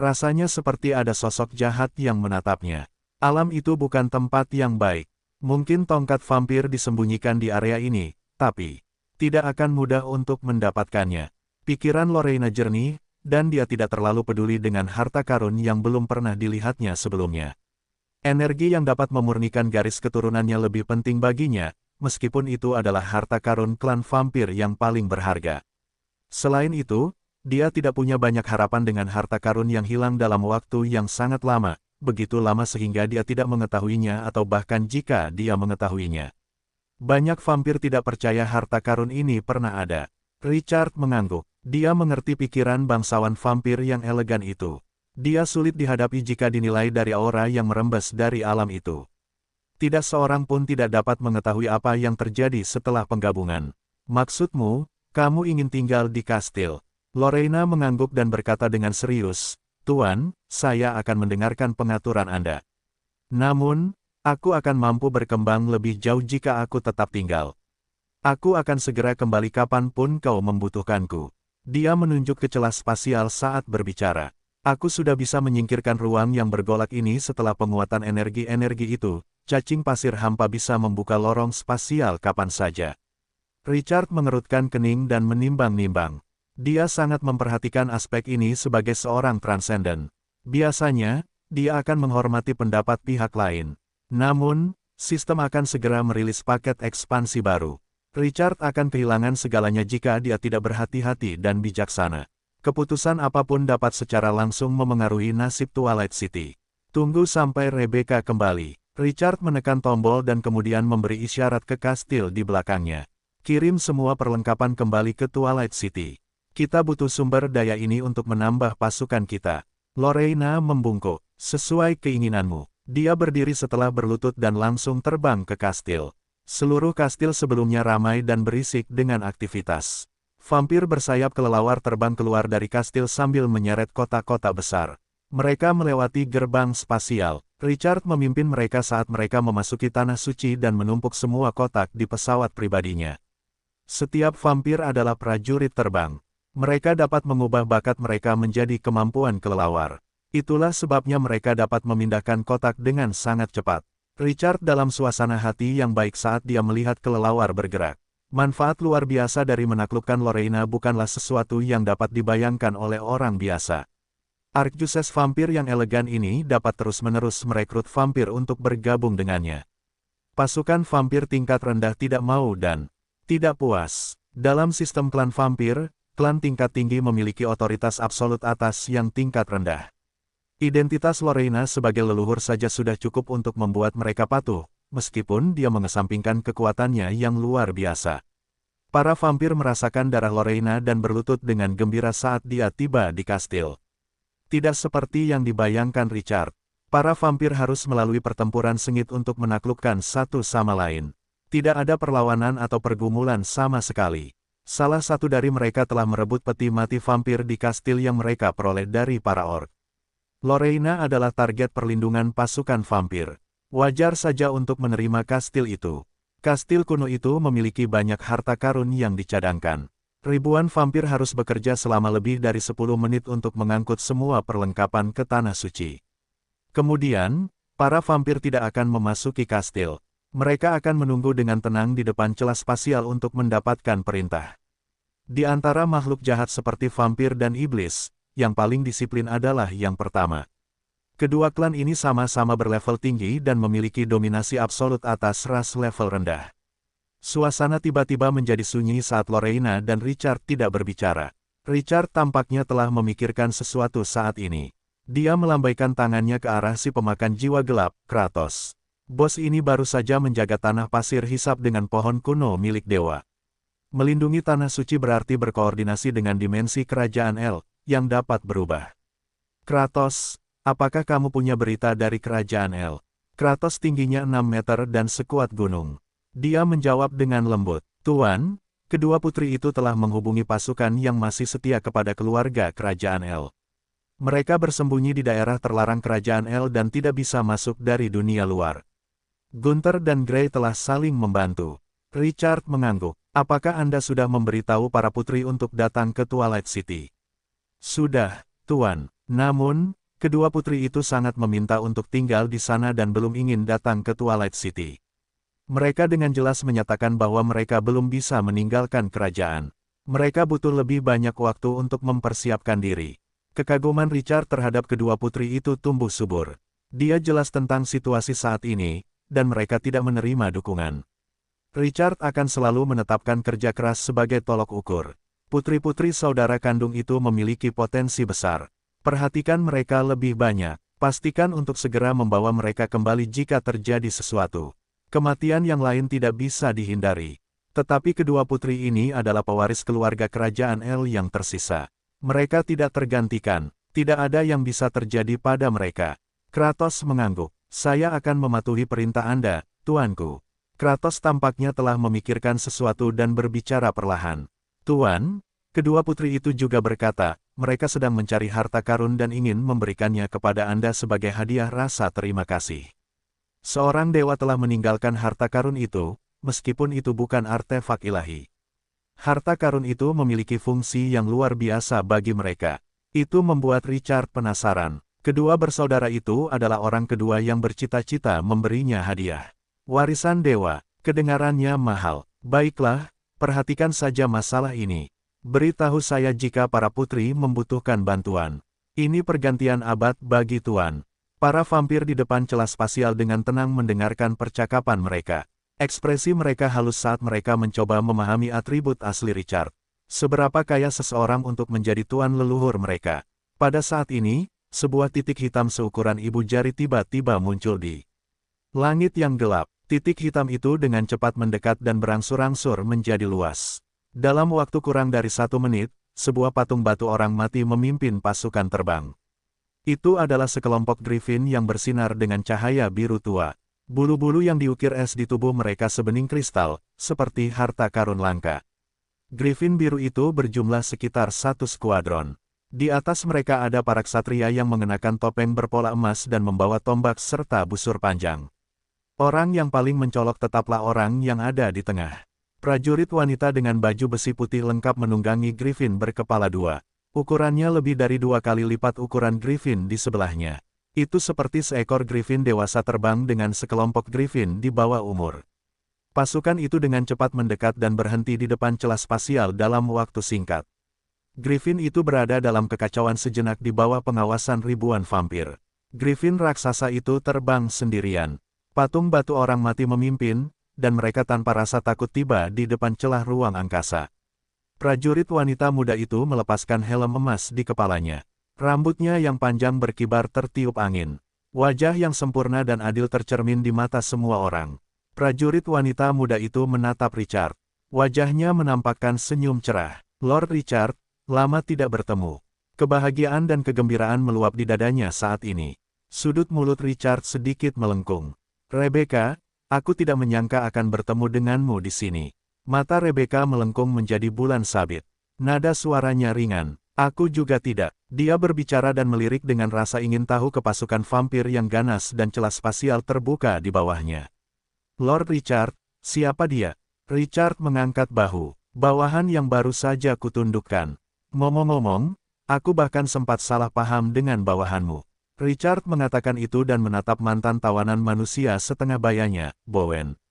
A: Rasanya seperti ada sosok jahat yang menatapnya. Alam itu bukan tempat yang baik. Mungkin tongkat vampir disembunyikan di area ini, tapi tidak akan mudah untuk mendapatkannya. Pikiran Lorena jernih, dan dia tidak terlalu peduli dengan harta karun yang belum pernah dilihatnya sebelumnya. Energi yang dapat memurnikan garis keturunannya lebih penting baginya, meskipun itu adalah harta karun klan vampir yang paling berharga. Selain itu, dia tidak punya banyak harapan dengan harta karun yang hilang dalam waktu yang sangat lama, begitu lama sehingga dia tidak mengetahuinya atau bahkan jika dia mengetahuinya. Banyak vampir tidak percaya harta karun ini pernah ada. Richard mengangguk. Dia mengerti pikiran bangsawan vampir yang elegan itu. Dia sulit dihadapi jika dinilai dari aura yang merembes dari alam itu. Tidak seorang pun tidak dapat mengetahui apa yang terjadi setelah penggabungan. Maksudmu, kamu ingin tinggal di kastil? Lorena mengangguk dan berkata dengan serius, Tuan, saya akan mendengarkan pengaturan Anda. Namun, aku akan mampu berkembang lebih jauh jika aku tetap tinggal. Aku akan segera kembali kapanpun kau membutuhkanku. Dia menunjuk ke celah spasial saat berbicara. Aku sudah bisa menyingkirkan ruang yang bergolak ini setelah penguatan energi-energi itu. Cacing pasir hampa bisa membuka lorong spasial kapan saja. Richard mengerutkan kening dan menimbang-nimbang. Dia sangat memperhatikan aspek ini sebagai seorang transenden. Biasanya, dia akan menghormati pendapat pihak lain. Namun, sistem akan segera merilis paket ekspansi baru. Richard akan kehilangan segalanya jika dia tidak berhati-hati dan bijaksana. Keputusan apapun dapat secara langsung memengaruhi nasib Twilight City. Tunggu sampai Rebecca kembali. Richard menekan tombol dan kemudian memberi isyarat ke kastil di belakangnya. Kirim semua perlengkapan kembali ke Twilight City. Kita butuh sumber daya ini untuk menambah pasukan kita. Lorena membungkuk. Sesuai keinginanmu. Dia berdiri setelah berlutut dan langsung terbang ke kastil. Seluruh kastil sebelumnya ramai dan berisik dengan aktivitas. Vampir bersayap kelelawar terbang keluar dari kastil sambil menyeret kotak-kotak besar. Mereka melewati gerbang spasial. Richard memimpin mereka saat mereka memasuki tanah suci dan menumpuk semua kotak di pesawat pribadinya. Setiap vampir adalah prajurit terbang. Mereka dapat mengubah bakat mereka menjadi kemampuan kelelawar. Itulah sebabnya mereka dapat memindahkan kotak dengan sangat cepat. Richard dalam suasana hati yang baik saat dia melihat kelelawar bergerak. Manfaat luar biasa dari menaklukkan Lorena bukanlah sesuatu yang dapat dibayangkan oleh orang biasa. Arquebuses vampir yang elegan ini dapat terus-menerus merekrut vampir untuk bergabung dengannya. Pasukan vampir tingkat rendah tidak mau dan tidak puas. Dalam sistem klan vampir, klan tingkat tinggi memiliki otoritas absolut atas yang tingkat rendah. Identitas Lorena sebagai leluhur saja sudah cukup untuk membuat mereka patuh, meskipun dia mengesampingkan kekuatannya yang luar biasa. Para vampir merasakan darah Lorena dan berlutut dengan gembira saat dia tiba di kastil. Tidak seperti yang dibayangkan Richard. Para vampir harus melalui pertempuran sengit untuk menaklukkan satu sama lain. Tidak ada perlawanan atau pergumulan sama sekali. Salah satu dari mereka telah merebut peti mati vampir di kastil yang mereka peroleh dari para orc. Lorena adalah target perlindungan pasukan vampir. Wajar saja untuk menerima kastil itu. Kastil kuno itu memiliki banyak harta karun yang dicadangkan. Ribuan vampir harus bekerja selama lebih dari 10 menit untuk mengangkut semua perlengkapan ke tanah suci. Kemudian, para vampir tidak akan memasuki kastil. Mereka akan menunggu dengan tenang di depan celah spasial untuk mendapatkan perintah. Di antara makhluk jahat seperti vampir dan iblis, yang paling disiplin adalah yang pertama. Kedua klan ini sama-sama berlevel tinggi dan memiliki dominasi absolut atas ras level rendah. Suasana tiba-tiba menjadi sunyi saat Lorena dan Richard tidak berbicara. Richard tampaknya telah memikirkan sesuatu saat ini. Dia melambaikan tangannya ke arah si pemakan jiwa gelap, Kratos. Bos ini baru saja menjaga tanah pasir hisap dengan pohon kuno milik dewa. Melindungi tanah suci berarti berkoordinasi dengan dimensi kerajaan El, yang dapat berubah. Kratos, apakah kamu punya berita dari kerajaan El? Kratos tingginya 6 meter dan sekuat gunung. Dia menjawab dengan lembut, Tuan, Kedua putri itu telah menghubungi pasukan yang masih setia kepada keluarga Kerajaan El. Mereka bersembunyi di daerah terlarang Kerajaan El dan tidak bisa masuk dari dunia luar. Gunther dan Gray telah saling membantu. Richard mengangguk. Apakah Anda sudah memberitahu para putri untuk datang ke Twilight City? Sudah, Tuan. Namun, kedua putri itu sangat meminta untuk tinggal di sana dan belum ingin datang ke Twilight City. Mereka dengan jelas menyatakan bahwa mereka belum bisa meninggalkan kerajaan. Mereka butuh lebih banyak waktu untuk mempersiapkan diri. Kekaguman Richard terhadap kedua putri itu tumbuh subur. Dia jelas tentang situasi saat ini, dan mereka tidak menerima dukungan. Richard akan selalu menetapkan kerja keras sebagai tolok ukur. Putri-putri saudara kandung itu memiliki potensi besar. Perhatikan mereka lebih banyak. Pastikan untuk segera membawa mereka kembali jika terjadi sesuatu. Kematian yang lain tidak bisa dihindari. Tetapi kedua putri ini adalah pewaris keluarga kerajaan El yang tersisa. Mereka tidak tergantikan. Tidak ada yang bisa terjadi pada mereka. Kratos mengangguk. Saya akan mematuhi perintah Anda, Tuanku. Kratos tampaknya telah memikirkan sesuatu dan berbicara perlahan. Tuan, kedua putri itu juga berkata, mereka sedang mencari harta karun dan ingin memberikannya kepada Anda sebagai hadiah rasa terima kasih. Seorang dewa telah meninggalkan harta karun itu, meskipun itu bukan artefak ilahi. Harta karun itu memiliki fungsi yang luar biasa bagi mereka. Itu membuat Richard penasaran. Kedua bersaudara itu adalah orang kedua yang bercita-cita memberinya hadiah. Warisan dewa, kedengarannya mahal. Baiklah, perhatikan saja masalah ini. Beritahu saya jika para putri membutuhkan bantuan. Ini pergantian abad bagi Tuan. Para vampir di depan celah spasial dengan tenang mendengarkan percakapan mereka. Ekspresi mereka halus saat mereka mencoba memahami atribut asli Richard. Seberapa kaya seseorang untuk menjadi tuan leluhur mereka. Pada saat ini, sebuah titik hitam seukuran ibu jari tiba-tiba muncul di langit yang gelap. Titik hitam itu dengan cepat mendekat dan berangsur-angsur menjadi luas. Dalam waktu kurang dari 1 menit, sebuah patung batu orang mati memimpin pasukan terbang. Itu adalah sekelompok griffin yang bersinar dengan cahaya biru tua. Bulu-bulu yang diukir es di tubuh mereka sebening kristal, seperti harta karun langka. Griffin biru itu berjumlah sekitar 1 skuadron. Di atas mereka ada para ksatria yang mengenakan topeng berpola emas dan membawa tombak serta busur panjang. Orang yang paling mencolok tetaplah orang yang ada di tengah. Prajurit wanita dengan baju besi putih lengkap menunggangi griffin berkepala 2. Ukurannya lebih dari 2 kali lipat ukuran griffin di sebelahnya. Itu seperti seekor griffin dewasa terbang dengan sekelompok griffin di bawah umur. Pasukan itu dengan cepat mendekat dan berhenti di depan celah spasial dalam waktu singkat. Griffin itu berada dalam kekacauan sejenak di bawah pengawasan ribuan vampir. Griffin raksasa itu terbang sendirian. Patung batu orang mati memimpin, dan mereka tanpa rasa takut tiba di depan celah ruang angkasa. Prajurit wanita muda itu melepaskan helm emas di kepalanya. Rambutnya yang panjang berkibar tertiup angin. Wajah yang sempurna dan adil tercermin di mata semua orang. Prajurit wanita muda itu menatap Richard. Wajahnya menampakkan senyum cerah. Lord Richard, lama tidak bertemu. Kebahagiaan dan kegembiraan meluap di dadanya saat ini. Sudut mulut Richard sedikit melengkung. Rebecca, aku tidak menyangka akan bertemu denganmu di sini. Mata Rebecca melengkung menjadi bulan sabit. Nada suaranya ringan. Aku juga tidak. Dia berbicara dan melirik dengan rasa ingin tahu ke pasukan vampir yang ganas dan celah spasial terbuka di bawahnya. Lord Richard, siapa dia? Richard mengangkat bahu. Bawahan yang baru saja kutundukkan. Ngomong-ngomong, aku bahkan sempat salah paham dengan bawahanmu. Richard mengatakan itu dan menatap mantan tawanan manusia setengah bayanya, Bowen.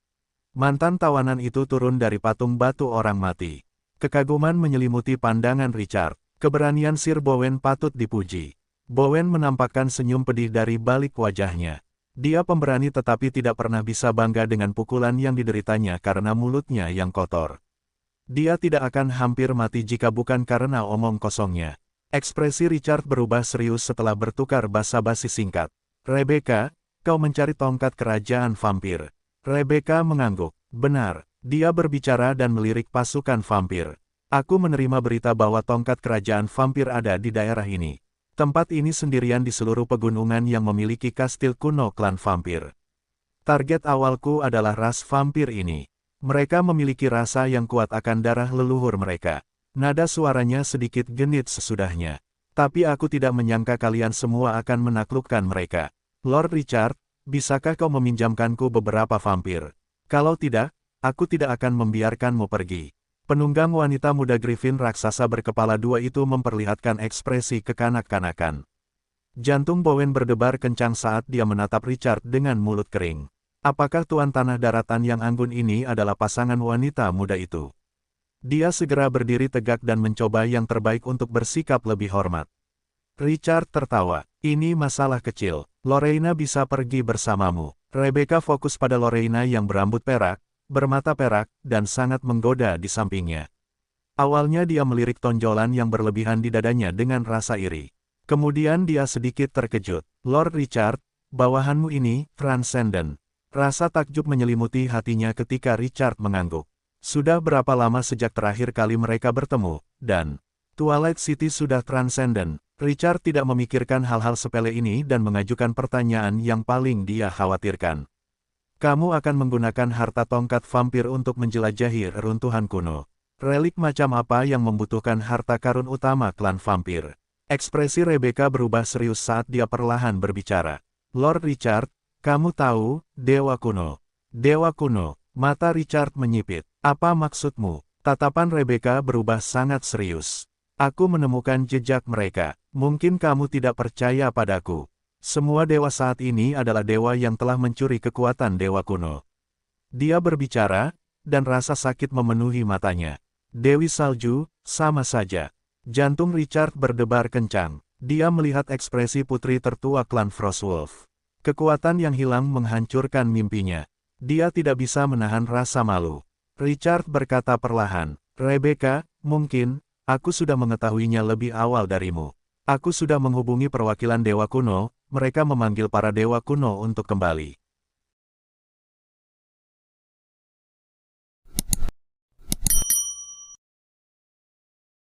A: Mantan tawanan itu turun dari patung batu orang mati. Kekaguman menyelimuti pandangan Richard. Keberanian Sir Bowen patut dipuji. Bowen menampakkan senyum pedih dari balik wajahnya. Dia pemberani tetapi tidak pernah bisa bangga dengan pukulan yang dideritanya karena mulutnya yang kotor. Dia tidak akan hampir mati jika bukan karena omong kosongnya. Ekspresi Richard berubah serius setelah bertukar basa-basi singkat. Rebecca, kau mencari tongkat kerajaan vampir. Rebecca mengangguk. Benar, dia berbicara dan melirik pasukan vampir. Aku menerima berita bahwa tongkat kerajaan vampir ada di daerah ini. Tempat ini sendirian di seluruh pegunungan yang memiliki kastil kuno klan vampir. Target awalku adalah ras vampir ini. Mereka memiliki rasa yang kuat akan darah leluhur mereka. Nada suaranya sedikit genit sesudahnya. Tapi aku tidak menyangka kalian semua akan menaklukkan mereka. Lord Richard, bisakah kau meminjamkanku beberapa vampir? Kalau tidak, aku tidak akan membiarkanmu pergi. Penunggang wanita muda Griffin raksasa berkepala dua itu memperlihatkan ekspresi kekanak-kanakan. Jantung Bowen berdebar kencang saat dia menatap Richard dengan mulut kering. Apakah Tuan Tanah Daratan yang anggun ini adalah pasangan wanita muda itu? Dia segera berdiri tegak dan mencoba yang terbaik untuk bersikap lebih hormat. Richard tertawa. Ini masalah kecil. Lorena bisa pergi bersamamu. Rebecca fokus pada Lorena yang berambut perak, bermata perak, dan sangat menggoda di sampingnya. Awalnya dia melirik tonjolan yang berlebihan di dadanya dengan rasa iri. Kemudian dia sedikit terkejut. Lord Richard, bawahanmu ini, transenden. Rasa takjub menyelimuti hatinya ketika Richard mengangguk. Sudah berapa lama sejak terakhir kali mereka bertemu, dan Twilight City sudah transenden. Richard tidak memikirkan hal-hal sepele ini dan mengajukan pertanyaan yang paling dia khawatirkan. Kamu akan menggunakan harta tongkat vampir untuk menjelajahi reruntuhan kuno. Relik macam apa yang membutuhkan harta karun utama klan vampir? Ekspresi Rebecca berubah serius saat dia perlahan berbicara. Lord Richard, kamu tahu, Dewa Kuno. Dewa Kuno, mata Richard menyipit. Apa maksudmu? Tatapan Rebecca berubah sangat serius. Aku menemukan jejak mereka. Mungkin kamu tidak percaya padaku. Semua dewa saat ini adalah dewa yang telah mencuri kekuatan Dewa Kuno. Dia berbicara, dan rasa sakit memenuhi matanya. Dewi Salju, sama saja. Jantung Richard berdebar kencang. Dia melihat ekspresi putri tertua klan Frostwolf. Kekuatan yang hilang menghancurkan mimpinya. Dia tidak bisa menahan rasa malu. Richard berkata perlahan, Rebecca, mungkin, aku sudah mengetahuinya lebih awal darimu. Aku sudah menghubungi perwakilan Dewa Kuno, mereka memanggil para Dewa Kuno untuk kembali.